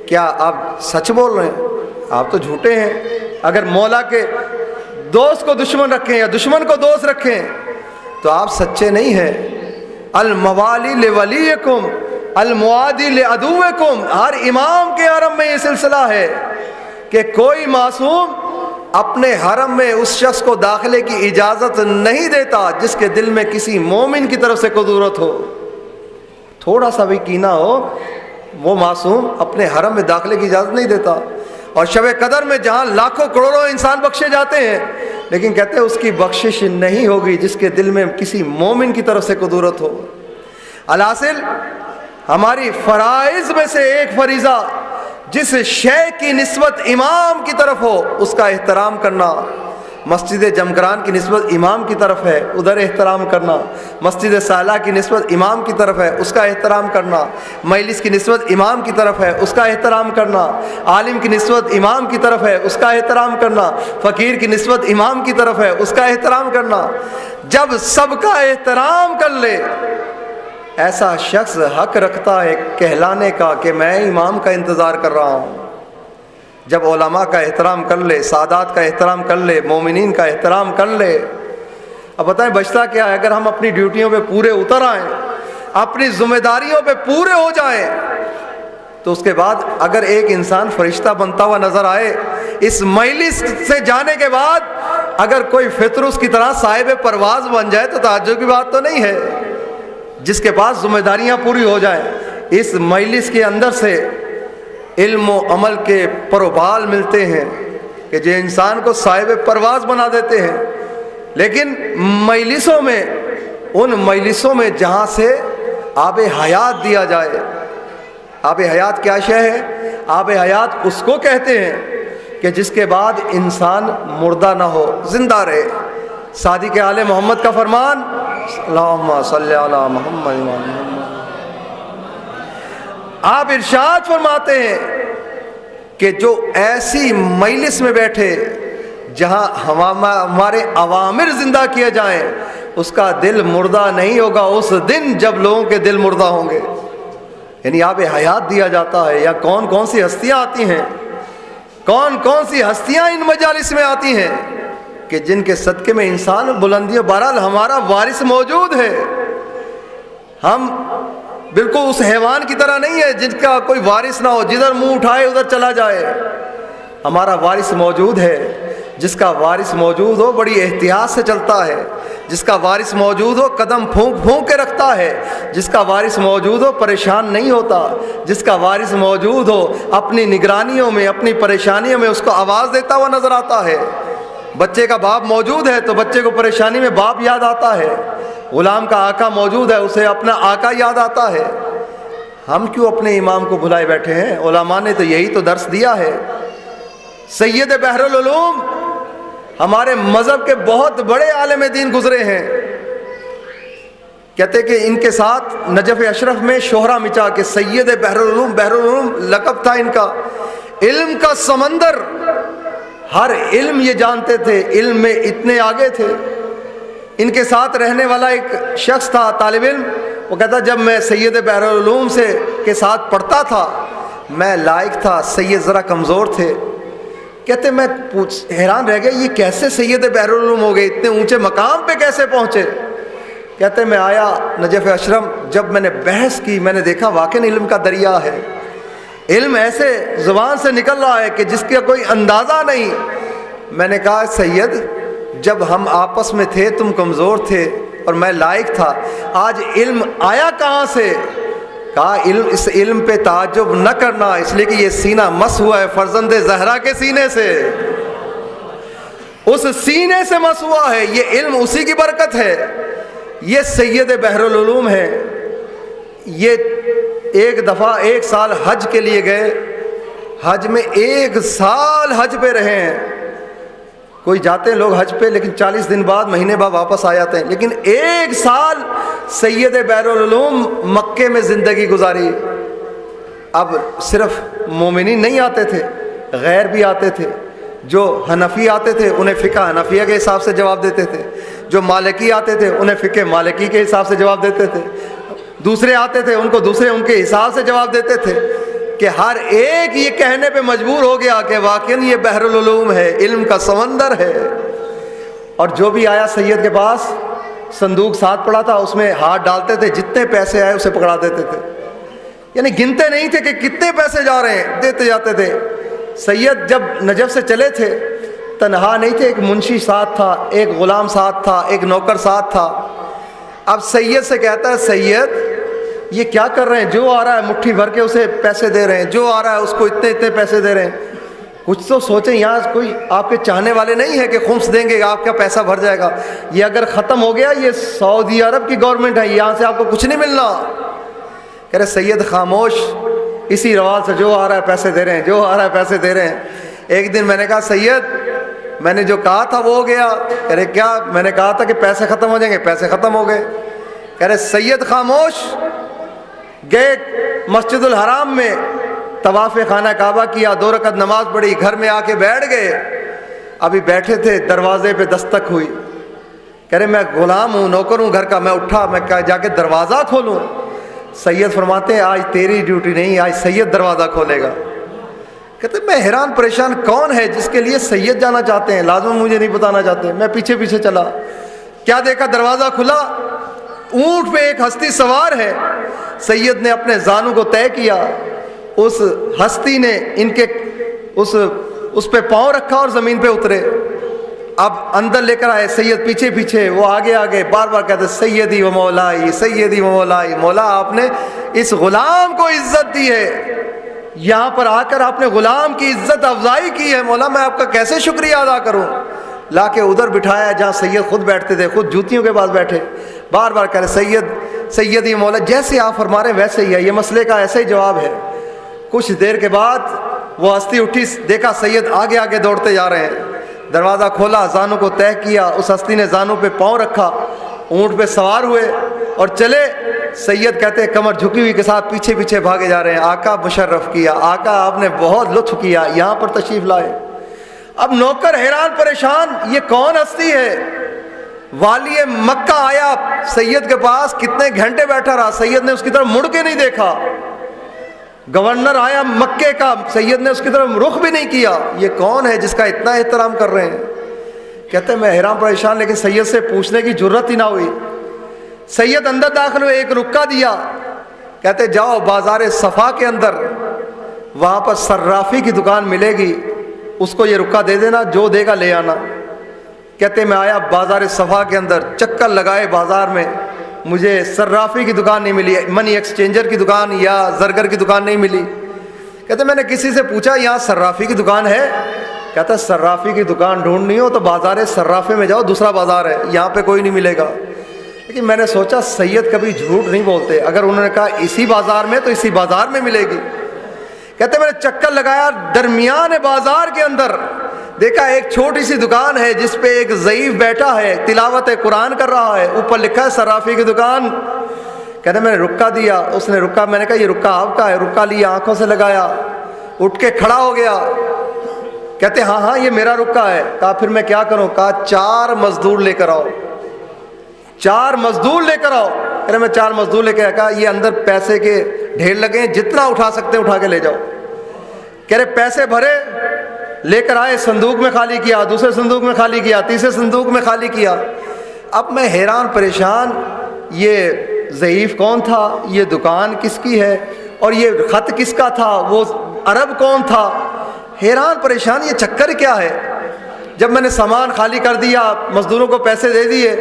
کیا آپ سچ بول رہے ہیں؟ آپ تو جھوٹے ہیں. اگر مولا کے دوست کو دشمن رکھیں یا دشمن کو دوست رکھیں تو آپ سچے نہیں ہیں. الموالی لولیکم الموادی لعدوکم, ہر امام کے حرم میں یہ سلسلہ ہے کہ کوئی معصوم اپنے حرم میں اس شخص کو داخلے کی اجازت نہیں دیتا جس کے دل میں کسی مومن کی طرف سے قدورت ہو، تھوڑا سا بھی کینہ ہو، وہ معصوم اپنے حرم میں داخلے کی اجازت نہیں دیتا۔ اور شب قدر میں جہاں لاکھوں کروڑوں انسان بخشے جاتے ہیں، لیکن کہتے ہیں اس کی بخشش نہیں ہوگی جس کے دل میں کسی مومن کی طرف سے قدورت ہو۔ الحاصل ہماری فرائض میں سے ایک فریضہ جس شے کی نسبت امام کی طرف ہو اس کا احترام کرنا۔ مسجد جمکران کی نسبت امام کی طرف ہے، ادھر احترام کرنا۔ مسجد صالح کی نسبت امام کی طرف ہے، اس کا احترام کرنا۔ مجلس کی نسبت امام کی طرف ہے، اس کا احترام کرنا۔ عالم کی نسبت امام کی طرف ہے، اس کا احترام کرنا۔ فقیر کی نسبت امام کی طرف ہے، اس کا احترام کرنا۔ جب سب کا احترام کر لے، ایسا شخص حق رکھتا ہے کہلانے کا کہ میں امام کا انتظار کر رہا ہوں۔ جب علماء کا احترام کر لے، سادات کا احترام کر لے، مومنین کا احترام کر لے، اب بتائیں بچتا کیا ہے؟ اگر ہم اپنی ڈیوٹیوں پہ پورے اتر آئیں، اپنی ذمہ داریوں پہ پورے ہو جائیں، تو اس کے بعد اگر ایک انسان فرشتہ بنتا ہوا نظر آئے، اس مجلس سے جانے کے بعد اگر کوئی فطرس کی طرح صاحب پرواز بن جائے تو تعجب کی بات تو نہیں ہے، جس کے پاس ذمہ داریاں پوری ہو جائیں۔ اس مجلس کے اندر سے علم و عمل کے پروبال ملتے ہیں کہ جو انسان کو صاحب پرواز بنا دیتے ہیں۔ لیکن مجلسوں میں، ان مجلسوں میں جہاں سے آب حیات دیا جائے، آب حیات کیا شے ہے؟ آب حیات اس کو کہتے ہیں کہ جس کے بعد انسان مردہ نہ ہو، زندہ رہے۔ صادق آل محمد کا فرمان، اللہم صلی علی محمد۔ آپ ارشاد فرماتے ہیں کہ جو ایسی مجلس میں بیٹھے جہاں ہمارے اوامر زندہ کیے جائیں، اس کا دل مردہ نہیں ہوگا اس دن جب لوگوں کے دل مردہ ہوں گے۔ یعنی آب حیات دیا جاتا ہے۔ یا کون کون سی ہستیاں آتی ہیں، کون کون سی ہستیاں ان مجالس میں آتی ہیں کہ جن کے صدقے میں انسان بلندیوں۔ بہرحال ہمارا وارث موجود ہے، ہم بالکل اس حیوان کی طرح نہیں ہے جن کا کوئی وارث نہ ہو، جدھر منہ اٹھائے ادھر چلا جائے۔ ہمارا وارث موجود ہے، جس کا وارث موجود ہو بڑی احتیاط سے چلتا ہے، جس کا وارث موجود ہو قدم پھونک پھونک کے رکھتا ہے، جس کا وارث موجود ہو پریشان نہیں ہوتا، جس کا وارث موجود ہو اپنی نگرانیوں میں، اپنی پریشانیوں میں اس کو آواز دیتا ہوا نظر آتا ہے۔ بچے کا باپ موجود ہے تو بچے کو پریشانی میں باپ یاد آتا ہے۔ غلام کا آقا موجود ہے، اسے اپنا آقا یاد آتا ہے۔ ہم کیوں اپنے امام کو بھلائے بیٹھے ہیں؟ علماء نے تو یہی تو درس دیا ہے۔ سید بحر العلوم ہمارے مذہب کے بہت بڑے عالم دین گزرے ہیں، کہتے کہ ان کے ساتھ نجف اشرف میں شہرہ مچا کہ سید بحر العلوم، بحر العلوم لقب تھا ان کا، علم کا سمندر، ہر علم یہ جانتے تھے، علم میں اتنے آگے تھے۔ ان کے ساتھ رہنے والا ایک شخص تھا طالب علم، وہ کہتا جب میں سید بحر العلوم کے ساتھ پڑھتا تھا میں لائق تھا، سید ذرا کمزور تھے۔ کہتے میں حیران رہ گیا یہ کیسے سید بحر العلوم ہو گئے، اتنے اونچے مقام پہ کیسے پہنچے؟ کہتے میں آیا نجف اشرف، جب میں نے بحث کی میں نے دیکھا واقعی علم کا دریا ہے، علم ایسے زبان سے نکل رہا ہے کہ جس کا کوئی اندازہ نہیں۔ میں نے کہا سید جب ہم آپس میں تھے تم کمزور تھے اور میں لائق تھا، آج علم آیا کہاں سے؟ کہا اس علم پہ تعجب نہ کرنا، اس لیے کہ یہ سینہ مس ہوا ہے فرزند زہرا کے سینے سے، اس سینے سے مس ہوا ہے، یہ علم اسی کی برکت ہے۔ یہ سید بحر العلوم ہے۔ یہ ایک دفعہ ایک سال حج کے لیے گئے، حج میں ایک سال حج پہ رہے ہیں۔ کوئی جاتے ہیں لوگ حج پہ لیکن 40 دن بعد، مہینے بعد واپس آ جاتے ہیں، لیکن ایک سال سید بحر العلوم مکے میں زندگی گزاری۔ اب صرف مومنین نہیں آتے تھے، غیر بھی آتے تھے۔ جو حنفی آتے تھے انہیں فقہ حنفیہ کے حساب سے جواب دیتے تھے، جو مالکی آتے تھے انہیں فقہ مالکی کے حساب سے جواب دیتے تھے، دوسرے آتے تھے ان کو دوسرے ان کے حساب سے جواب دیتے تھے، کہ ہر ایک یہ کہنے پہ مجبور ہو گیا کہ واقعی یہ بحر العلوم ہے، علم کا سمندر ہے۔ اور جو بھی آیا سید کے پاس صندوق ساتھ پڑا تھا، اس میں ہاتھ ڈالتے تھے، جتنے پیسے آئے اسے پکڑا دیتے تھے، یعنی گنتے نہیں تھے کہ کتنے پیسے جا رہے ہیں، دیتے جاتے تھے۔ سید جب نجف سے چلے تھے تنہا نہیں تھے، ایک منشی ساتھ تھا، ایک غلام ساتھ تھا، ایک نوکر ساتھ تھا۔ اب سید سے کہتا ہے سید یہ کیا کر رہے ہیں؟ جو آ رہا ہے مٹھی بھر کے اسے پیسے دے رہے ہیں، جو آ رہا ہے اس کو اتنے اتنے پیسے دے رہے ہیں۔ کچھ تو سوچیں، یہاں کوئی آپ کے چاہنے والے نہیں ہیں کہ خمس دیں گے آپ کا پیسہ بھر جائے گا۔ یہ اگر ختم ہو گیا، یہ سعودی عرب کی گورنمنٹ ہے، یہاں سے آپ کو کچھ نہیں ملنا۔ کہہ رہے سید خاموش، اسی رواج سے جو آ رہا ہے پیسے دے رہے ہیں، جو آ رہا ہے پیسے دے رہے ہیں۔ ایک دن میں نے کہا سید میں نے جو کہا تھا وہ ہو گیا۔ کہہ رہے کیا؟ میں نے کہا تھا کہ پیسے ختم ہو جائیں گے، پیسے ختم ہو گئے۔ کہہ رہے سید خاموش، گئے مسجد الحرام میں طواف خانہ کعبہ کیا، 2 رکعت نماز پڑھی، گھر میں آ کے بیٹھ گئے۔ ابھی بیٹھے تھے دروازے پہ دستک ہوئی۔ کہہ رہے میں غلام ہوں، نوکر ہوں گھر کا، میں اٹھا، میں جا کے دروازہ کھولوں۔ سید فرماتے ہیں آج تیری ڈیوٹی نہیں، آج سید دروازہ کھولے گا۔ کہتے میں حیران پریشان، کون ہے جس کے لیے سید جانا چاہتے ہیں؟ لازم مجھے نہیں بتانا چاہتے۔ میں پیچھے پیچھے چلا، کیا دیکھا؟ دروازہ کھلا، اونٹ پہ ایک ہستی سوار ہے۔ سید نے اپنے زانو کو طے کیا، اس ہستی نے ان کے اس پہ پاؤں رکھا اور زمین پہ اترے۔ اب اندر لے کر آئے، سید پیچھے پیچھے، وہ آگے آگے، بار بار کہتے سیدی و مولائی، سیدی و مولائی۔ مولا آپ نے اس غلام کو عزت دی ہے، یہاں پر آ کر آپ نے غلام کی عزت افزائی کی ہے، مولا میں آپ کا کیسے شکریہ ادا کروں؟ لا کے ادھر بٹھایا جہاں سید خود بیٹھتے تھے، خود جوتیوں کے پاس بیٹھے، بار بار کہہ رہے سید سیدی مولا، جیسے آپ فرما رہے ہیں ویسے ہی ہے، یہ مسئلے کا ایسا ہی جواب ہے۔ کچھ دیر کے بعد وہ ہستی اٹھی، دیکھا سید آگے آگے دوڑتے جا رہے ہیں۔ دروازہ کھولا، زانو کو طے کیا، اس ہستی نے زانو پہ پاؤں رکھا، اونٹ پہ سوار ہوئے اور چلے۔ سید کہتے ہیں کمر جھکی ہوئی کے ساتھ پیچھے پیچھے بھاگے جا رہے ہیں۔ آقا مشرف کیا، آقا آپ نے بہت لطف کیا، یہاں پر تشریف لائے۔ اب نوکر حیران پریشان، یہ کون ہستی ہے؟ والی مکہ آیا سید کے پاس، کتنے گھنٹے بیٹھا رہا، سید نے اس کی طرف مڑ کے نہیں دیکھا۔ گورنر آیا مکے کا، سید نے اس کی طرف رخ بھی نہیں کیا۔ یہ کون ہے جس کا اتنا احترام کر رہے ہیں؟ کہتے ہیں میں حیران پریشان، لیکن سید سے پوچھنے کی جرت ہی نہ ہوئی۔ سید اندر داخل ہوئے، ایک رکا دیا، کہتے جاؤ بازار صفا کے اندر، وہاں پر صرافی کی دکان ملے گی، اس کو یہ رکا دے دینا، جو دے گا لے آنا۔ کہتے میں آیا بازار صفا کے اندر، چکر لگائے بازار میں، مجھے صرافی کی دکان نہیں ملی، منی ایکسچینجر کی دکان یا زرگر کی دکان نہیں ملی۔ کہتے میں نے کسی سے پوچھا یہاں صرافی کی دکان ہے؟ کہتا صرافی کی دکان ڈھونڈنی ہو تو بازار صرافے میں جاؤ، دوسرا بازار ہے، یہاں پہ کوئی نہیں ملے گا۔ لیکن میں نے سوچا سید کبھی جھوٹ نہیں بولتے، اگر انہوں نے کہا اسی بازار میں تو اسی بازار میں ملے گی۔ کہتے میں نے چکر لگایا درمیان بازار کے اندر، دیکھا ایک چھوٹی سی دکان ہے جس پہ ایک ضعیف بیٹھا ہے، تلاوت قرآن کر رہا ہے، اوپر لکھا ہے صرافی کی دکان۔ کہتے میں نے رکا دیا، اس نے رکا، میں نے کہا یہ رکا آپ کا ہے؟ رکا لیا، آنکھوں سے لگایا، اٹھ کے کھڑا ہو گیا۔ کہتے ہاں ہاں یہ میرا رکا ہے۔ کہا پھر میں کیا کروں؟ کہا 4 مزدور لے کر آؤ، 4 مزدور لے کر آؤ۔ کہہ رہے میں 4 مزدور لے کے آیا۔ کہا یہ اندر پیسے کے ڈھیر لگے ہیں، جتنا اٹھا سکتے ہیں اٹھا کے لے جاؤ۔ کہہ رہے پیسے بھرے، لے کر آئے، صندوق میں خالی کیا، دوسرے صندوق میں خالی کیا، تیسرے صندوق میں خالی کیا۔ اب میں حیران پریشان، یہ ضعیف کون تھا، یہ دکان کس کی ہے، اور یہ خط کس کا تھا، وہ عرب کون تھا؟ حیران پریشان یہ چکر کیا ہے؟ جب میں نے سامان خالی کر دیا، مزدوروں کو پیسے دے دیے،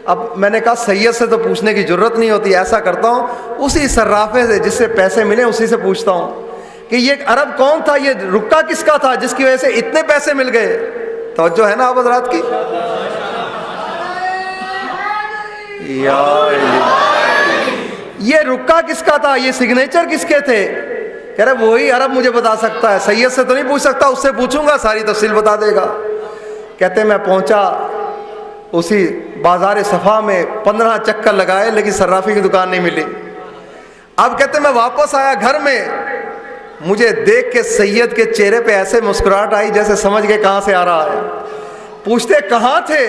اب میں نے کہا سید سے تو پوچھنے کی ضرورت نہیں ہوتی، ایسا کرتا ہوں اسی صرافے سے جس سے پیسے ملے اسی سے پوچھتا ہوں کہ یہ عرب کون تھا، یہ رکا کس کا تھا جس کی وجہ سے اتنے پیسے مل گئے۔ توجہ ہے نا آپ حضرات کی؟ یہ رکا کس کا تھا، یہ سگنیچر کس کے تھے؟ کہہ رہے وہی عرب مجھے بتا سکتا ہے، سید سے تو نہیں پوچھ سکتا، اس سے پوچھوں گا ساری تفصیل بتا دے گا۔ کہتے میں پہنچا اسی بازار صفا میں، 15 چکر لگائے لیکن صرافی کی دکان نہیں ملی۔ اب کہتے میں واپس آیا گھر میں، مجھے دیکھ کے سید کے چہرے پہ ایسے مسکراہٹ آئی جیسے سمجھ گئے کہاں سے آ رہا ہے۔ پوچھتے کہاں تھے؟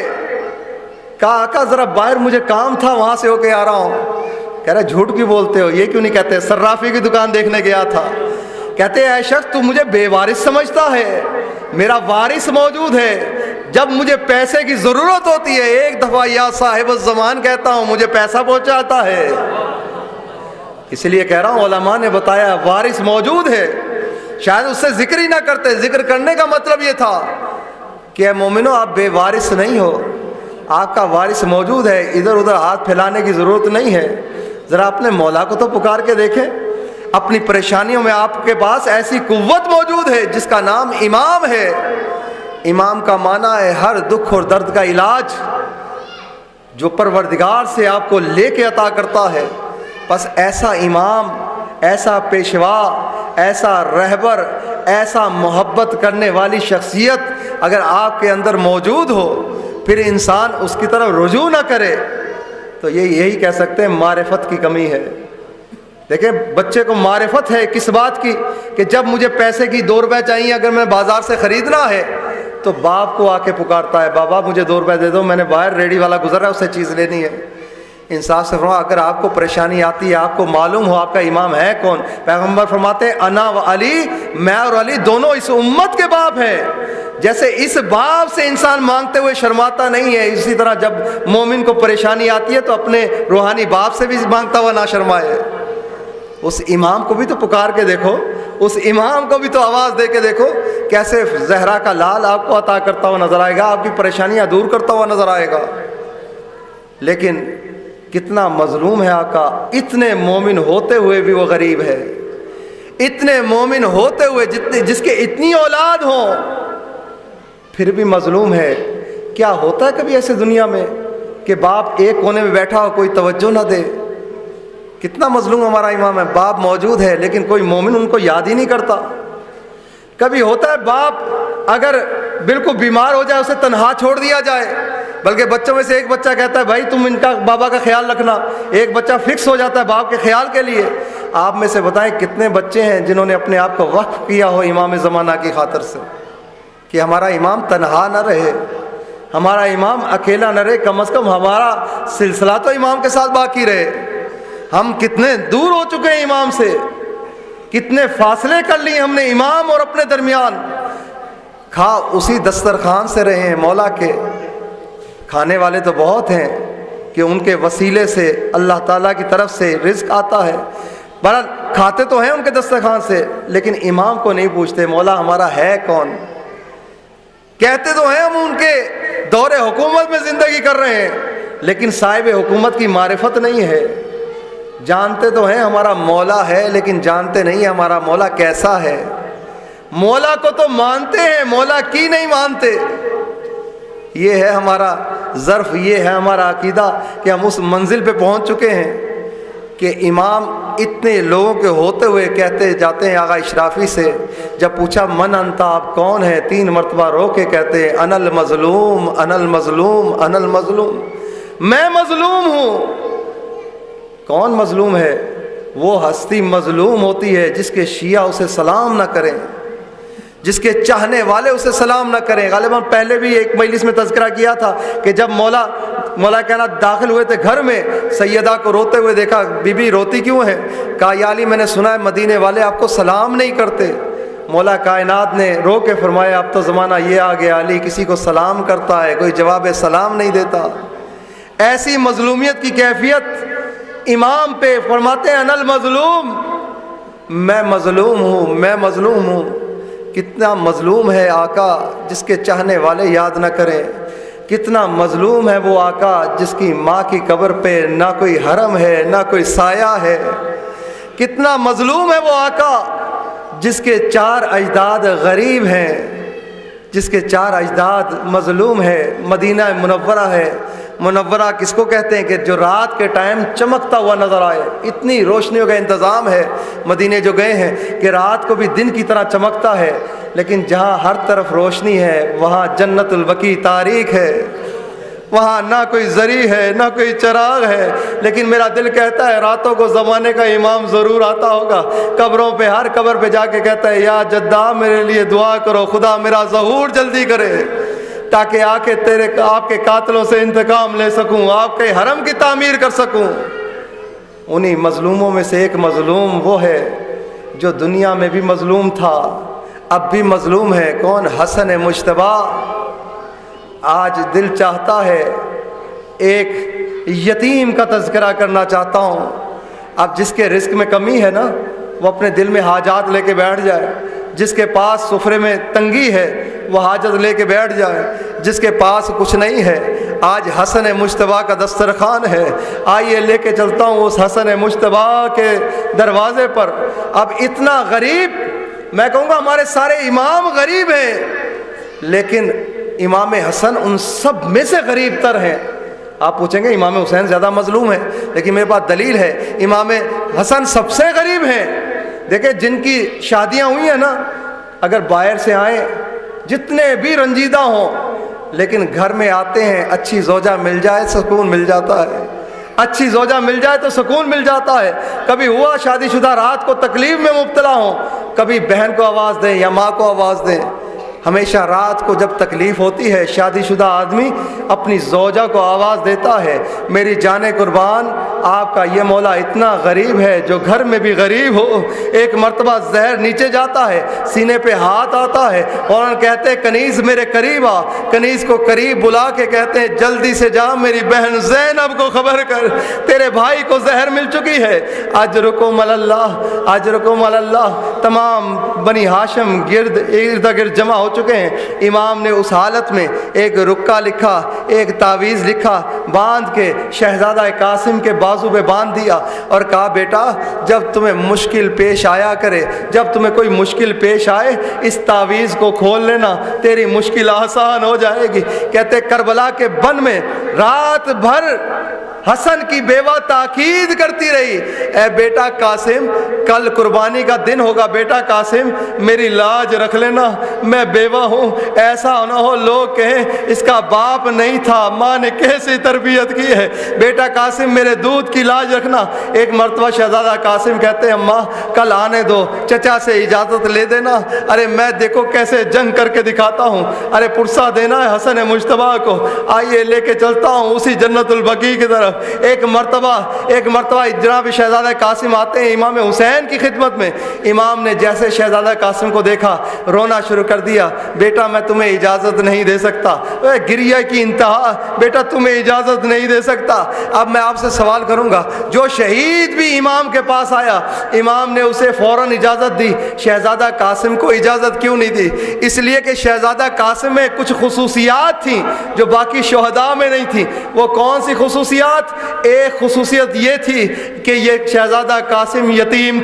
کہا آقا ذرا باہر مجھے کام تھا، وہاں سے ہو کے آ رہا ہوں۔ کہہ رہے جھوٹ کیوں بولتے ہو، یہ کیوں نہیں کہتے صرافی کی دکان دیکھنے گیا تھا؟ کہتے اے شخص تو مجھے بے وارث سمجھتا ہے، میرا وارث موجود ہے، جب مجھے پیسے کی ضرورت ہوتی ہے ایک دفعہ یا صاحب الزمان کہتا ہوں، مجھے پیسہ پہنچاتا ہے۔ اس لیے کہہ رہا ہوں علماء نے بتایا وارث موجود ہے۔ شاید اس سے ذکر ہی نہ کرتے۔ ذکر کرنے کا مطلب یہ تھا کہ اے مومنو آپ بے وارث نہیں ہو، آپ کا وارث موجود ہے، ادھر ادھر ہاتھ پھیلانے کی ضرورت نہیں ہے۔ ذرا اپنے مولا کو تو پکار کے دیکھیں۔ اپنی پریشانیوں میں آپ کے پاس ایسی قوت موجود ہے جس کا نام امام ہے۔ امام کا معنی ہے ہر دکھ اور درد کا علاج، جو پروردگار سے آپ کو لے کے عطا کرتا ہے۔ بس ایسا امام، ایسا پیشوا، ایسا رہبر، ایسا محبت کرنے والی شخصیت اگر آپ کے اندر موجود ہو، پھر انسان اس کی طرف رجوع نہ کرے تو یہی کہہ سکتے ہیں معرفت کی کمی ہے۔ دیکھیں بچے کو معرفت ہے کس بات کی کہ جب مجھے پیسے کی 2 روپے چاہیے، اگر میں بازار سے خریدنا ہے تو باپ کو آ کے پکارتا ہے، بابا مجھے 2 روپے دے دو، میں نے باہر ریڑھی والا گزر رہا ہے، اس سے چیز لینی ہے۔ انصاف سے فرماؤ، اگر آپ کو پریشانی آتی ہے، آپ کو معلوم ہو آپ کا امام ہے کون، پیغمبر فرماتے ہیں انا و علی، میں اور علی دونوں اس امت کے باپ ہیں۔ جیسے اس باپ سے انسان مانگتے ہوئے شرماتا نہیں ہے، اسی طرح جب مومن کو پریشانی آتی ہے تو اپنے روحانی باپ سے بھی مانگتا ہوا نہ شرمائے۔ اس امام کو بھی تو پکار کے دیکھو، اس امام کو بھی تو آواز دے کے دیکھو، کیسے زہرا کا لال آپ کو عطا کرتا ہوا نظر آئے گا، آپ کی پریشانیاں دور کرتا ہوا نظر آئے گا۔ لیکن کتنا مظلوم ہے آقا، اتنے مومن ہوتے ہوئے بھی وہ غریب ہے، اتنے مومن ہوتے ہوئے جس کے اتنی اولاد ہوں پھر بھی مظلوم ہے۔ کیا ہوتا ہے کبھی ایسے دنیا میں کہ باپ ایک کونے میں بیٹھا ہو، کوئی توجہ نہ دے؟ کتنا مظلوم ہمارا امام ہے، باپ موجود ہے لیکن کوئی مومن ان کو یاد ہی نہیں کرتا۔ کبھی ہوتا ہے باپ اگر بالکل بیمار ہو جائے اسے تنہا چھوڑ دیا جائے، بلکہ بچوں میں سے ایک بچہ کہتا ہے بھائی تم ان کا بابا کا خیال رکھنا، ایک بچہ فکس ہو جاتا ہے باپ کے خیال کے لیے۔ آپ میں سے بتائیں کتنے بچے ہیں جنہوں نے اپنے آپ کو وقف کیا ہو امام زمانہ کی خاطر سے، کہ ہمارا امام تنہا نہ رہے، ہمارا امام اکیلا نہ رہے، کم از کم ہمارا سلسلہ تو امام کے ساتھ باقی رہے۔ ہم کتنے دور ہو چکے ہیں امام سے، کتنے فاصلے کر لیے ہم نے امام اور اپنے درمیان۔ کھا اسی دسترخوان سے رہے ہیں مولا کے، کھانے والے تو بہت ہیں کہ ان کے وسیلے سے اللہ تعالیٰ کی طرف سے رزق آتا ہے، بہرحال کھاتے تو ہیں ان کے دسترخوان سے، لیکن امام کو نہیں پوچھتے مولا ہمارا ہے کون۔ کہتے تو ہیں ہم ان کے دور حکومت میں زندگی کر رہے ہیں، لیکن صاحب حکومت کی معرفت نہیں ہے۔ جانتے تو ہیں ہمارا مولا ہے، لیکن جانتے نہیں ہمارا مولا کیسا ہے۔ مولا کو تو مانتے ہیں، مولا کی نہیں مانتے۔ یہ ہے ہمارا ظرف، یہ ہے ہمارا عقیدہ کہ ہم اس منزل پہ پہنچ چکے ہیں کہ امام اتنے لوگوں کے ہوتے ہوئے کہتے جاتے ہیں آغا اشرافی سے، جب پوچھا من انت آپ کون ہیں، 3 مرتبہ رو کے کہتے ہیں انا المظلوم انا المظلوم انا المظلوم، میں مظلوم ہوں۔ کون مظلوم ہے؟ وہ ہستی مظلوم ہوتی ہے جس کے شیعہ اسے سلام نہ کریں، جس کے چاہنے والے اسے سلام نہ کریں۔ غالباً پہلے بھی ایک مجلس میں تذکرہ کیا تھا کہ جب مولا کہنا داخل ہوئے تھے گھر میں، سیدہ کو روتے ہوئے دیکھا، بی بی روتی کیوں ہے؟ کہا یا علی میں نے سنا ہے مدینے والے آپ کو سلام نہیں کرتے۔ مولا کائنات نے رو کے فرمایا اب تو زمانہ یہ آ گیا علی کسی کو سلام کرتا ہے کوئی جواب سلام نہیں دیتا۔ ایسی مظلومیت کی کیفیت امام پہ فرماتے ہیں انا المظلوم، میں مظلوم ہوں میں مظلوم ہوں۔ کتنا مظلوم ہے آقا جس کے چاہنے والے یاد نہ کریں، کتنا مظلوم ہے وہ آقا جس کی ماں کی قبر پہ نہ کوئی حرم ہے نہ کوئی سایہ ہے، کتنا مظلوم ہے وہ آقا جس کے 4 اجداد غریب ہیں، جس کے 4 اجداد مظلوم ہے۔ مدینہ منورہ ہے، منورہ کس کو کہتے ہیں کہ جو رات کے ٹائم چمکتا ہوا نظر آئے، اتنی روشنیوں کا انتظام ہے مدینے جو گئے ہیں کہ رات کو بھی دن کی طرح چمکتا ہے، لیکن جہاں ہر طرف روشنی ہے وہاں جنت البقیع تاریک ہے، وہاں نہ کوئی ذری ہے نہ کوئی چراغ ہے۔ لیکن میرا دل کہتا ہے راتوں کو زمانے کا امام ضرور آتا ہوگا، قبروں پہ ہر قبر پہ جا کے کہتا ہے یا جدہ میرے لیے دعا کرو، خدا میرا ظہور جلدی کرے تاکہ آ کے آپ کے قاتلوں سے انتقام لے سکوں، آپ کے حرم کی تعمیر کر سکوں۔ انہی مظلوموں میں سے ایک مظلوم وہ ہے جو دنیا میں بھی مظلوم تھا، اب بھی مظلوم ہے۔ کون؟ حسن مجتبیٰ۔ آج دل چاہتا ہے ایک یتیم کا تذکرہ کرنا چاہتا ہوں۔ اب جس کے رزق میں کمی ہے نا وہ اپنے دل میں حاجات لے کے بیٹھ جائے، جس کے پاس سفرے میں تنگی ہے وہ حاجت لے کے بیٹھ جائے، جس کے پاس کچھ نہیں ہے آج حسن مجتبیٰ کا دسترخوان ہے، آئیے لے کے چلتا ہوں اس حسن مجتبیٰ کے دروازے پر۔ اب اتنا غریب، میں کہوں گا ہمارے سارے امام غریب ہیں، لیکن امام حسن ان سب میں سے غریب تر ہیں۔ آپ پوچھیں گے امام حسین زیادہ مظلوم ہے، لیکن میرے پاس دلیل ہے، امام حسن سب سے غریب ہیں۔ دیکھیں جن کی شادیاں ہوئی ہیں نا، اگر باہر سے آئیں جتنے بھی رنجیدہ ہوں، لیکن گھر میں آتے ہیں اچھی زوجہ مل جائے سکون مل جاتا ہے، اچھی زوجہ مل جائے تو سکون مل جاتا ہے۔ کبھی ہوا شادی شدہ رات کو تکلیف میں مبتلا ہوں، کبھی بہن کو آواز دیں یا ماں کو آواز دیں، ہمیشہ رات کو جب تکلیف ہوتی ہے شادی شدہ آدمی اپنی زوجہ کو آواز دیتا ہے، میری جان قربان آپ کا یہ مولا اتنا غریب ہے جو گھر میں بھی غریب ہو۔ ایک مرتبہ زہر نیچے جاتا ہے، سینے پہ ہاتھ آتا ہے، اور کہتے ہیں کنیز میرے قریب آ، کنیز کو قریب بلا کے کہتے ہیں جلدی سے جا میری بہن زینب کو خبر کر، تیرے بھائی کو زہر مل چکی ہے۔ اجرکم اللہ، اجرکم اللہ۔ تمام بنی ہاشم ارد گرد جمع ہو چکے ہیں۔ امام نے اس حالت میں ایک رکا لکھا، ایک تعویذ لکھا، باندھ کے شہزادہ قاسم کے بازو پہ باندھ دیا اور کہا بیٹا جب تمہیں مشکل پیش آیا کرے، جب تمہیں کوئی مشکل پیش آئے اس تعویذ کو کھول لینا، تیری مشکل آسان ہو جائے گی۔ کہتے کربلا کے بن میں رات بھر حسن کی بیوہ تاکید کرتی رہی، اے بیٹا قاسم کل قربانی کا دن ہوگا، بیٹا قاسم میری لاج رکھ لینا، میں بیوہ ہوں، ایسا نہ ہو لوگ کہیں اس کا باپ نہیں تھا، ماں نے کیسی تربیت کی ہے، بیٹا قاسم میرے دودھ کی لاج رکھنا۔ ایک مرتبہ شہزادہ قاسم کہتے ہیں اماں کل آنے دو، چچا سے اجازت لے دینا، ارے میں دیکھو کیسے جنگ کر کے دکھاتا ہوں، ارے پرسہ دینا ہے حسن مجتبیٰ کو، آئیے لے کے چلتا ہوں اسی جنت البقیع کی طرف۔ ایک مرتبہ جناب شہزادہ قاسم آتے ہیں امام حسین کی خدمت میں، امام نے جیسے شہزادہ قاسم کو دیکھا رونا شروع کر دیا، بیٹا میں تمہیں اجازت نہیں دے سکتا، گریہ کی انتہا، بیٹا تمہیں اجازت نہیں دے سکتا۔ اب میں آپ سے سوال کروں گا، جو شہید بھی امام کے پاس آیا امام نے اسے فوراً اجازت دی، شہزادہ قاسم کو اجازت کیوں نہیں دی؟ اس لیے کہ شہزادہ قاسم میں کچھ خصوصیات تھیں جو باقی شہداء میں نہیں تھیں۔ وہ کون سی خصوصیات؟ ایک خصوصیت یہ تھی کہ یہ شہزادہ قاسم یتیم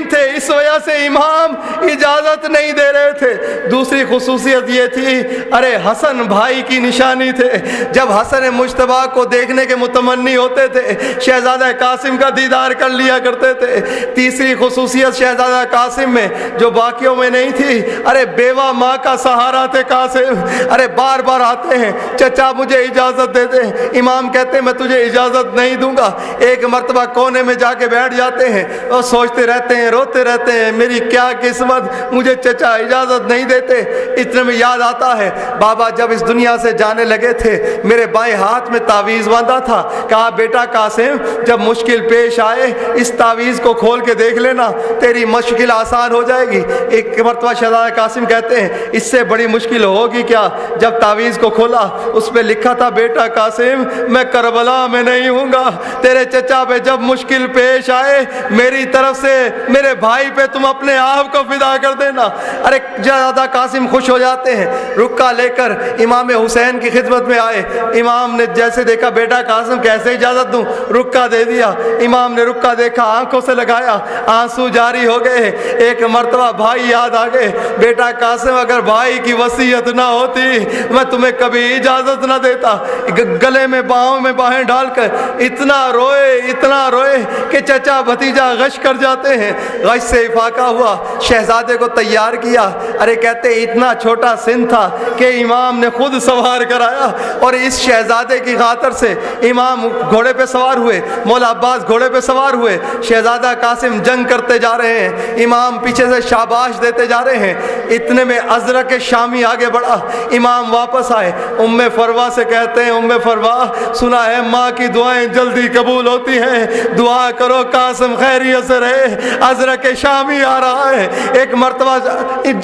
تھے، اس وجہ سے امام اجازت نہیں دے رہے تھے۔ دوسری خصوصیت یہ تھی ارے حسن بھائی کی نشانی تھے، جب حسن مجتبیٰ کو دیکھنے کے متمنی ہوتے تھے شہزادہ قاسم کا دیدار کر لیا کرتے تھے۔ تیسری خصوصیت شہزادہ قاسم میں جو باقیوں میں نہیں تھی، ارے بیوہ ماں کا سہارا تھے قاسم، ارے بار بار آتے ہیں چچا مجھے اجازت دے دے، امام کہتے ہیں میں تجھے اجازت نہیں دوں گا۔ ایک مرتبہ کونے میں جا کے بیٹھ جاتے ہیں اور سوچتے رہتے ہیں، روتے رہتے ہیں، میری کیا قسمت، مجھے چچا اجازت نہیں دیتے۔ اتنے میں یاد آتا ہے بابا جب اس دنیا سے جانے لگے تھے میرے بائیں ہاتھ میں تعویذ باندھا تھا، کہا بیٹا قاسم جب مشکل پیش آئے اس تعویذ کو کھول کے دیکھ لینا، تیری مشکل آسان ہو جائے گی۔ ایک مرتبہ شہزادہ قاسم کہتے ہیں اس سے بڑی مشکل ہوگی کیا؟ جب تعویذ کو کھولا اس پہ لکھا تھا بیٹا قاسم میں کربلا میں نہیں ہوں گا، تیرے چچا پہ جب مشکل پیش آئے میری طرف سے میرے بھائی پہ تم اپنے آپ کو فدا کر دینا۔ ارے شہزادہ قاسم خوش ہو جاتے ہیں، رکا لے کر امام حسین کی خدمت میں آئے، امام نے جیسے دیکھا بیٹا قاسم کیسے اجازت دوں، رکا دے دیا، امام نے رکا دیکھا آنکھوں سے لگایا، آنسو جاری ہو گئے۔ ایک مرتبہ بھائی یاد آ گئے، بیٹا قاسم اگر بھائی کی وصیت نہ ہوتی میں تمہیں کبھی اجازت نہ دیتا۔ گلے میں باہوں میں باہیں ڈال کر اتنا روئے کہ چچا بھتیجا غش کر جاتے ہیں۔ غش سے افاقہ ہوا، شہزادے کو تیار کیا، ارے کہتے اتنا چھوٹا سن تھا کہ امام نے خود سوار کرایا، اور اس شہزادے کی خاطر سے امام گھوڑے پہ سوار ہوئے، مولا عباس گھوڑے پہ سوار ہوئے، شہزادہ قاسم جنگ کرتے جا رہے ہیں، امام پیچھے سے شاباش دیتے جا رہے ہیں۔ اتنے میں ازرق شامی آگے بڑھا، امام واپس آئے، ام فروا سے کہتے ہیں ام فروا سنا ہے ماں کی دعائیں جلدی قبول ہوتی ہیں، دعا کرو قاسم خیریت سے رہے، ازرق شامی آ رہا ہے۔ ایک مرتبہ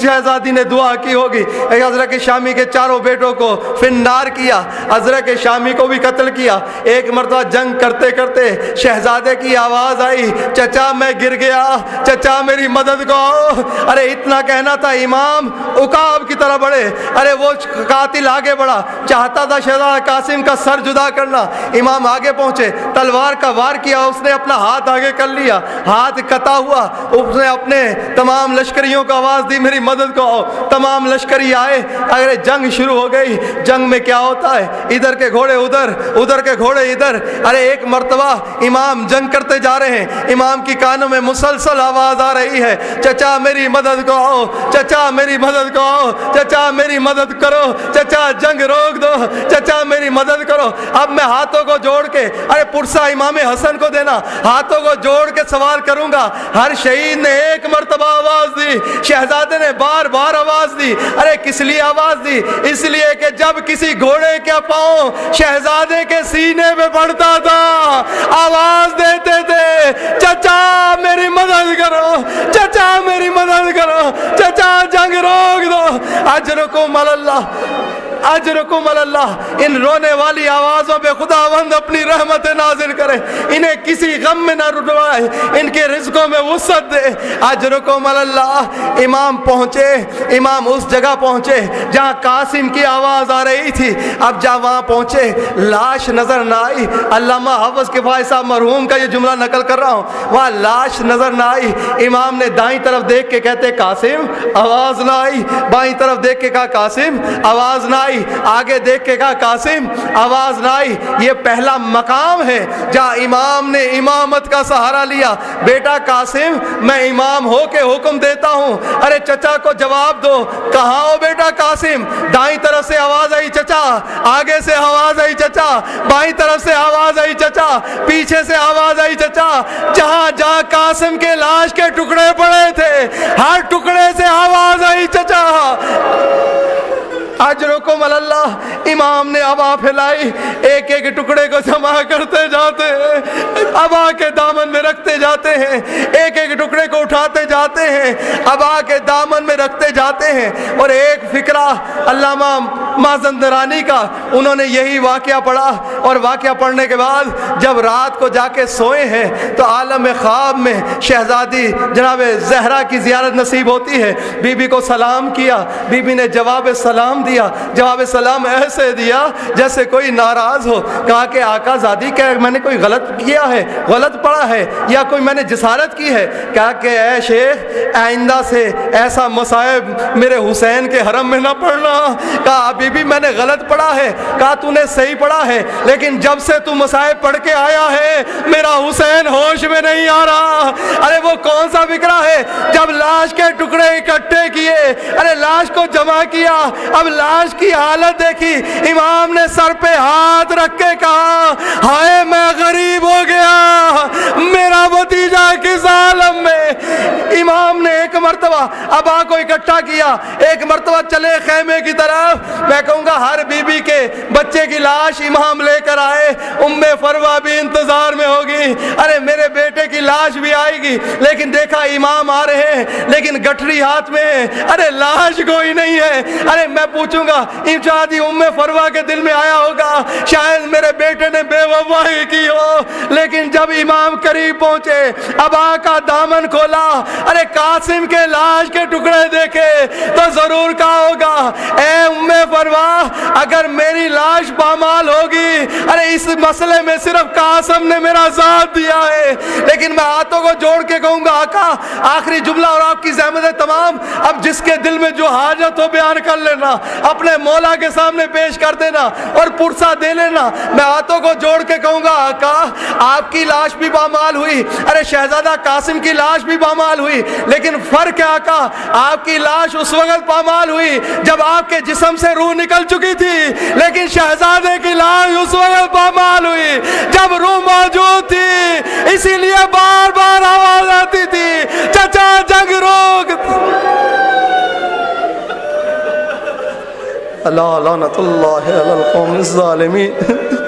شہزادی نے دعا کی ہوگی، ازرق شامی کے چاروں بیٹوں کو فنار کیا، ازرق شامی کو بھی قتل کیا۔ ایک مرتبہ جنگ کرتے کرتے شہزادے کی آواز آئی، چچا میں گر گیا، چچا میری مدد کو آؤ۔ ارے اتنا کہنا تھا، امام عقاب کی طرح بڑھے۔ ارے وہ قاتل آگے بڑھا، چاہتا تھا شہزادہ قاسم کا سر جدا کرنا، امام آگے پہنچے، تلوار کا وار کیا، اس نے اپنا ہاتھ آگے کر لیا، ہاتھ کتا ہوا، اس نے اپنے تمام لشکریوں کو آواز دی میری مدد کو آؤ۔ تمام لشکری آئے، اگر جنگ شروع ہو گئی۔ جنگ میں کیا ہوتا ہے، ادھر کے گھوڑے ادھر، ادھر کے گھوڑے ادھر۔ ارے ایک مرتبہ امام جنگ کرتے جا رہے ہیں، امام کی کانوں میں مسلسل آواز آ رہی ہے، چچا میری مدد کو آؤ، چچا میری مدد کو آؤ، چچا میری مدد کرو، چچا جنگ روک دو، چچا میری مدد کرو۔ اب میں ہاتھوں کو جوڑ کے، ارے پرسہ امام حسن کو دینا، ہاتھوں کو جوڑ کے سوال کروں گا۔ ہر شہید نے ایک مرتبہ آواز دی، شہزادے نے بار بار آواز دی۔ ارے کس لیے آواز دی؟ اس لیے کہ جب کسی گھوڑے کا پاؤں شہزادے کے سینے پہ پڑتا تھا، آواز دیتے تھے، چچا میری مدد کرو، چچا میری مدد کرو، چچا جنگ روک دو، اجرکم اللہ، اجرکم اللہ۔ ان رونے والی آوازوں پہ خداوند اپنی رحمت نازل کرے، انہیں کسی غم میں نہ ڈبوائے، ان کے رزقوں میں وسعت دے، اجرکم اللہ۔ امام پہنچے، امام اس جگہ پہنچے جہاں قاسم کی آواز آ رہی تھی۔ اب جہاں وہاں پہنچے، لاش نظر نہ آئی۔ علامہ حافظ کفایہ صاحب مرحوم کا یہ جملہ نقل کر رہا ہوں، وہاں لاش نظر نہ آئی۔ امام نے دائیں طرف دیکھ کے کہتے قاسم، آواز نہ آئی۔ بائیں طرف دیکھ کے کہا قاسم، آواز نہ آئی۔ آگے دیکھ کے کہا قاسم، آواز نہ آئی۔ یہ پہلا مقام ہے جہاں امام نے امامت کا سہارا لیا۔ بیٹا قاسم، میں امام ہو کے حکم دیتا ہوں، ارے چچا کو جواب دو، کہاں ہو بیٹا قاسم؟ دائیں طرف سے آواز آئی چچا، آگے سے آواز آئی چچا، بائیں طرف سے آواز آئی چچا، پیچھے سے آواز آئی چچا۔ جہاں جہاں قاسم کے لاش کے ٹکڑے پڑے تھے، ہر ٹکڑے سے آواز آئی چچا، اجرکم اللہ۔ امام نے ابا پھیلائی، ایک ایک ٹکڑے کو جمع کرتے جاتے ہیں، ابا کے دامن میں رکھتے جاتے ہیں، ایک ایک ٹکڑے کو اٹھاتے جاتے ہیں، ابا کے دامن میں رکھتے جاتے ہیں۔ اور ایک فقرہ علامہ مازندرانی کا، انہوں نے یہی واقعہ پڑھا، اور واقعہ پڑھنے کے بعد جب رات کو جا کے سوئے ہیں تو عالم خواب میں شہزادی جناب زہرا کی زیارت نصیب ہوتی ہے۔ بی بی کو سلام کیا، بی بی نے جواب سلام دیا، جواب سلام ایسے دیا جیسے کوئی ناراض ہو۔ کہا کہ آقا زادی کیا میں نے کوئی غلط کیا ہے، غلط پڑھا ہے، یا کوئی میں نے جسارت کی ہے؟ کہا کہ اے شیخ، آئندہ سے ایسا مصائب میرے حسین کے حرم میں نہ پڑھنا۔ کہا بی بی میں نے غلط پڑھا ہے۔ کہا تو نے صحیح پڑھا ہے، لیکن جب سے تو مصائب پڑھ کے آیا ہے میرا حسین ہوش میں نہیں آ رہا۔ ارے وہ کون سا فقرہ ہے؟ جب لاش کے ٹکڑے اکٹھے کیے، ارے لاش کو جمع کیا، اب لاش کی حالت دیکھی، امام نے سر پہ ہاتھ رکھ کے کہا، ہائے میں غریب ہو گیا، میرا بھتیجا کس عالم میں۔ امام نے ایک مرتبہ ابا کو اکٹھا کیا، ایک مرتبہ چلے خیمے کی طرف۔ میں کہوں گا ہر بی بی کے بچے کی لاش امام لے کر آئے، ام فروہ بھی انتظار میں ہوگی، ارے میرے بیٹے کی لاش بھی آئے گی، لیکن دیکھا امام آ رہے ہیں لیکن گٹھڑی ہاتھ میں ہے، ارے لاش کوئی نہیں ہے۔ ارے میں پوچھوں گا شاید ام فروہ کے دل میں آیا ہوگا شاید میرے بیٹے نے بے وفائی کی ہو، لیکن جب امام قریب پہنچے، ابا کا دامن کھولا، ارے قاسم کے لاش کے ٹکڑے دیکھے تو ضرور کہا ہوگا، اے ام فروہ اگر میری لاش پامال ہوگی، ارے اس مسئلے میں صرف قاسم نے میرا ساتھ دیا ہے۔ لیکن میں ہاتھوں کو جوڑ کے کہوں گا آقا آخری جملہ اور آپ کی زحمت تمام، اب جس کے دل میں جو حاجت ہو بیان کر لینا، اپنے مولا کے سامنے پیش کر دینا اور پرسہ دے لینا۔ میں ہاتھوں کو جوڑ کے کہوں گا آقا آپ کی لاش بھی پامال ہوئی، ارے شہزادہ قاسم کی لاش بھی پامال ہوئی، لیکن فرق ہے آقا آپ کی لاش اس وقت پامال ہوئی جب آپ کے جسم سے روح نکل چکی تھی، لیکن شہزادے کی لاش اس وقت پامال ہوئی جب روح موجود تھی، اسی لیے بار بار آواز آتی تھی چچا جنگ روک۔ اللہ لعنت اللہ علی القوم الظالمین۔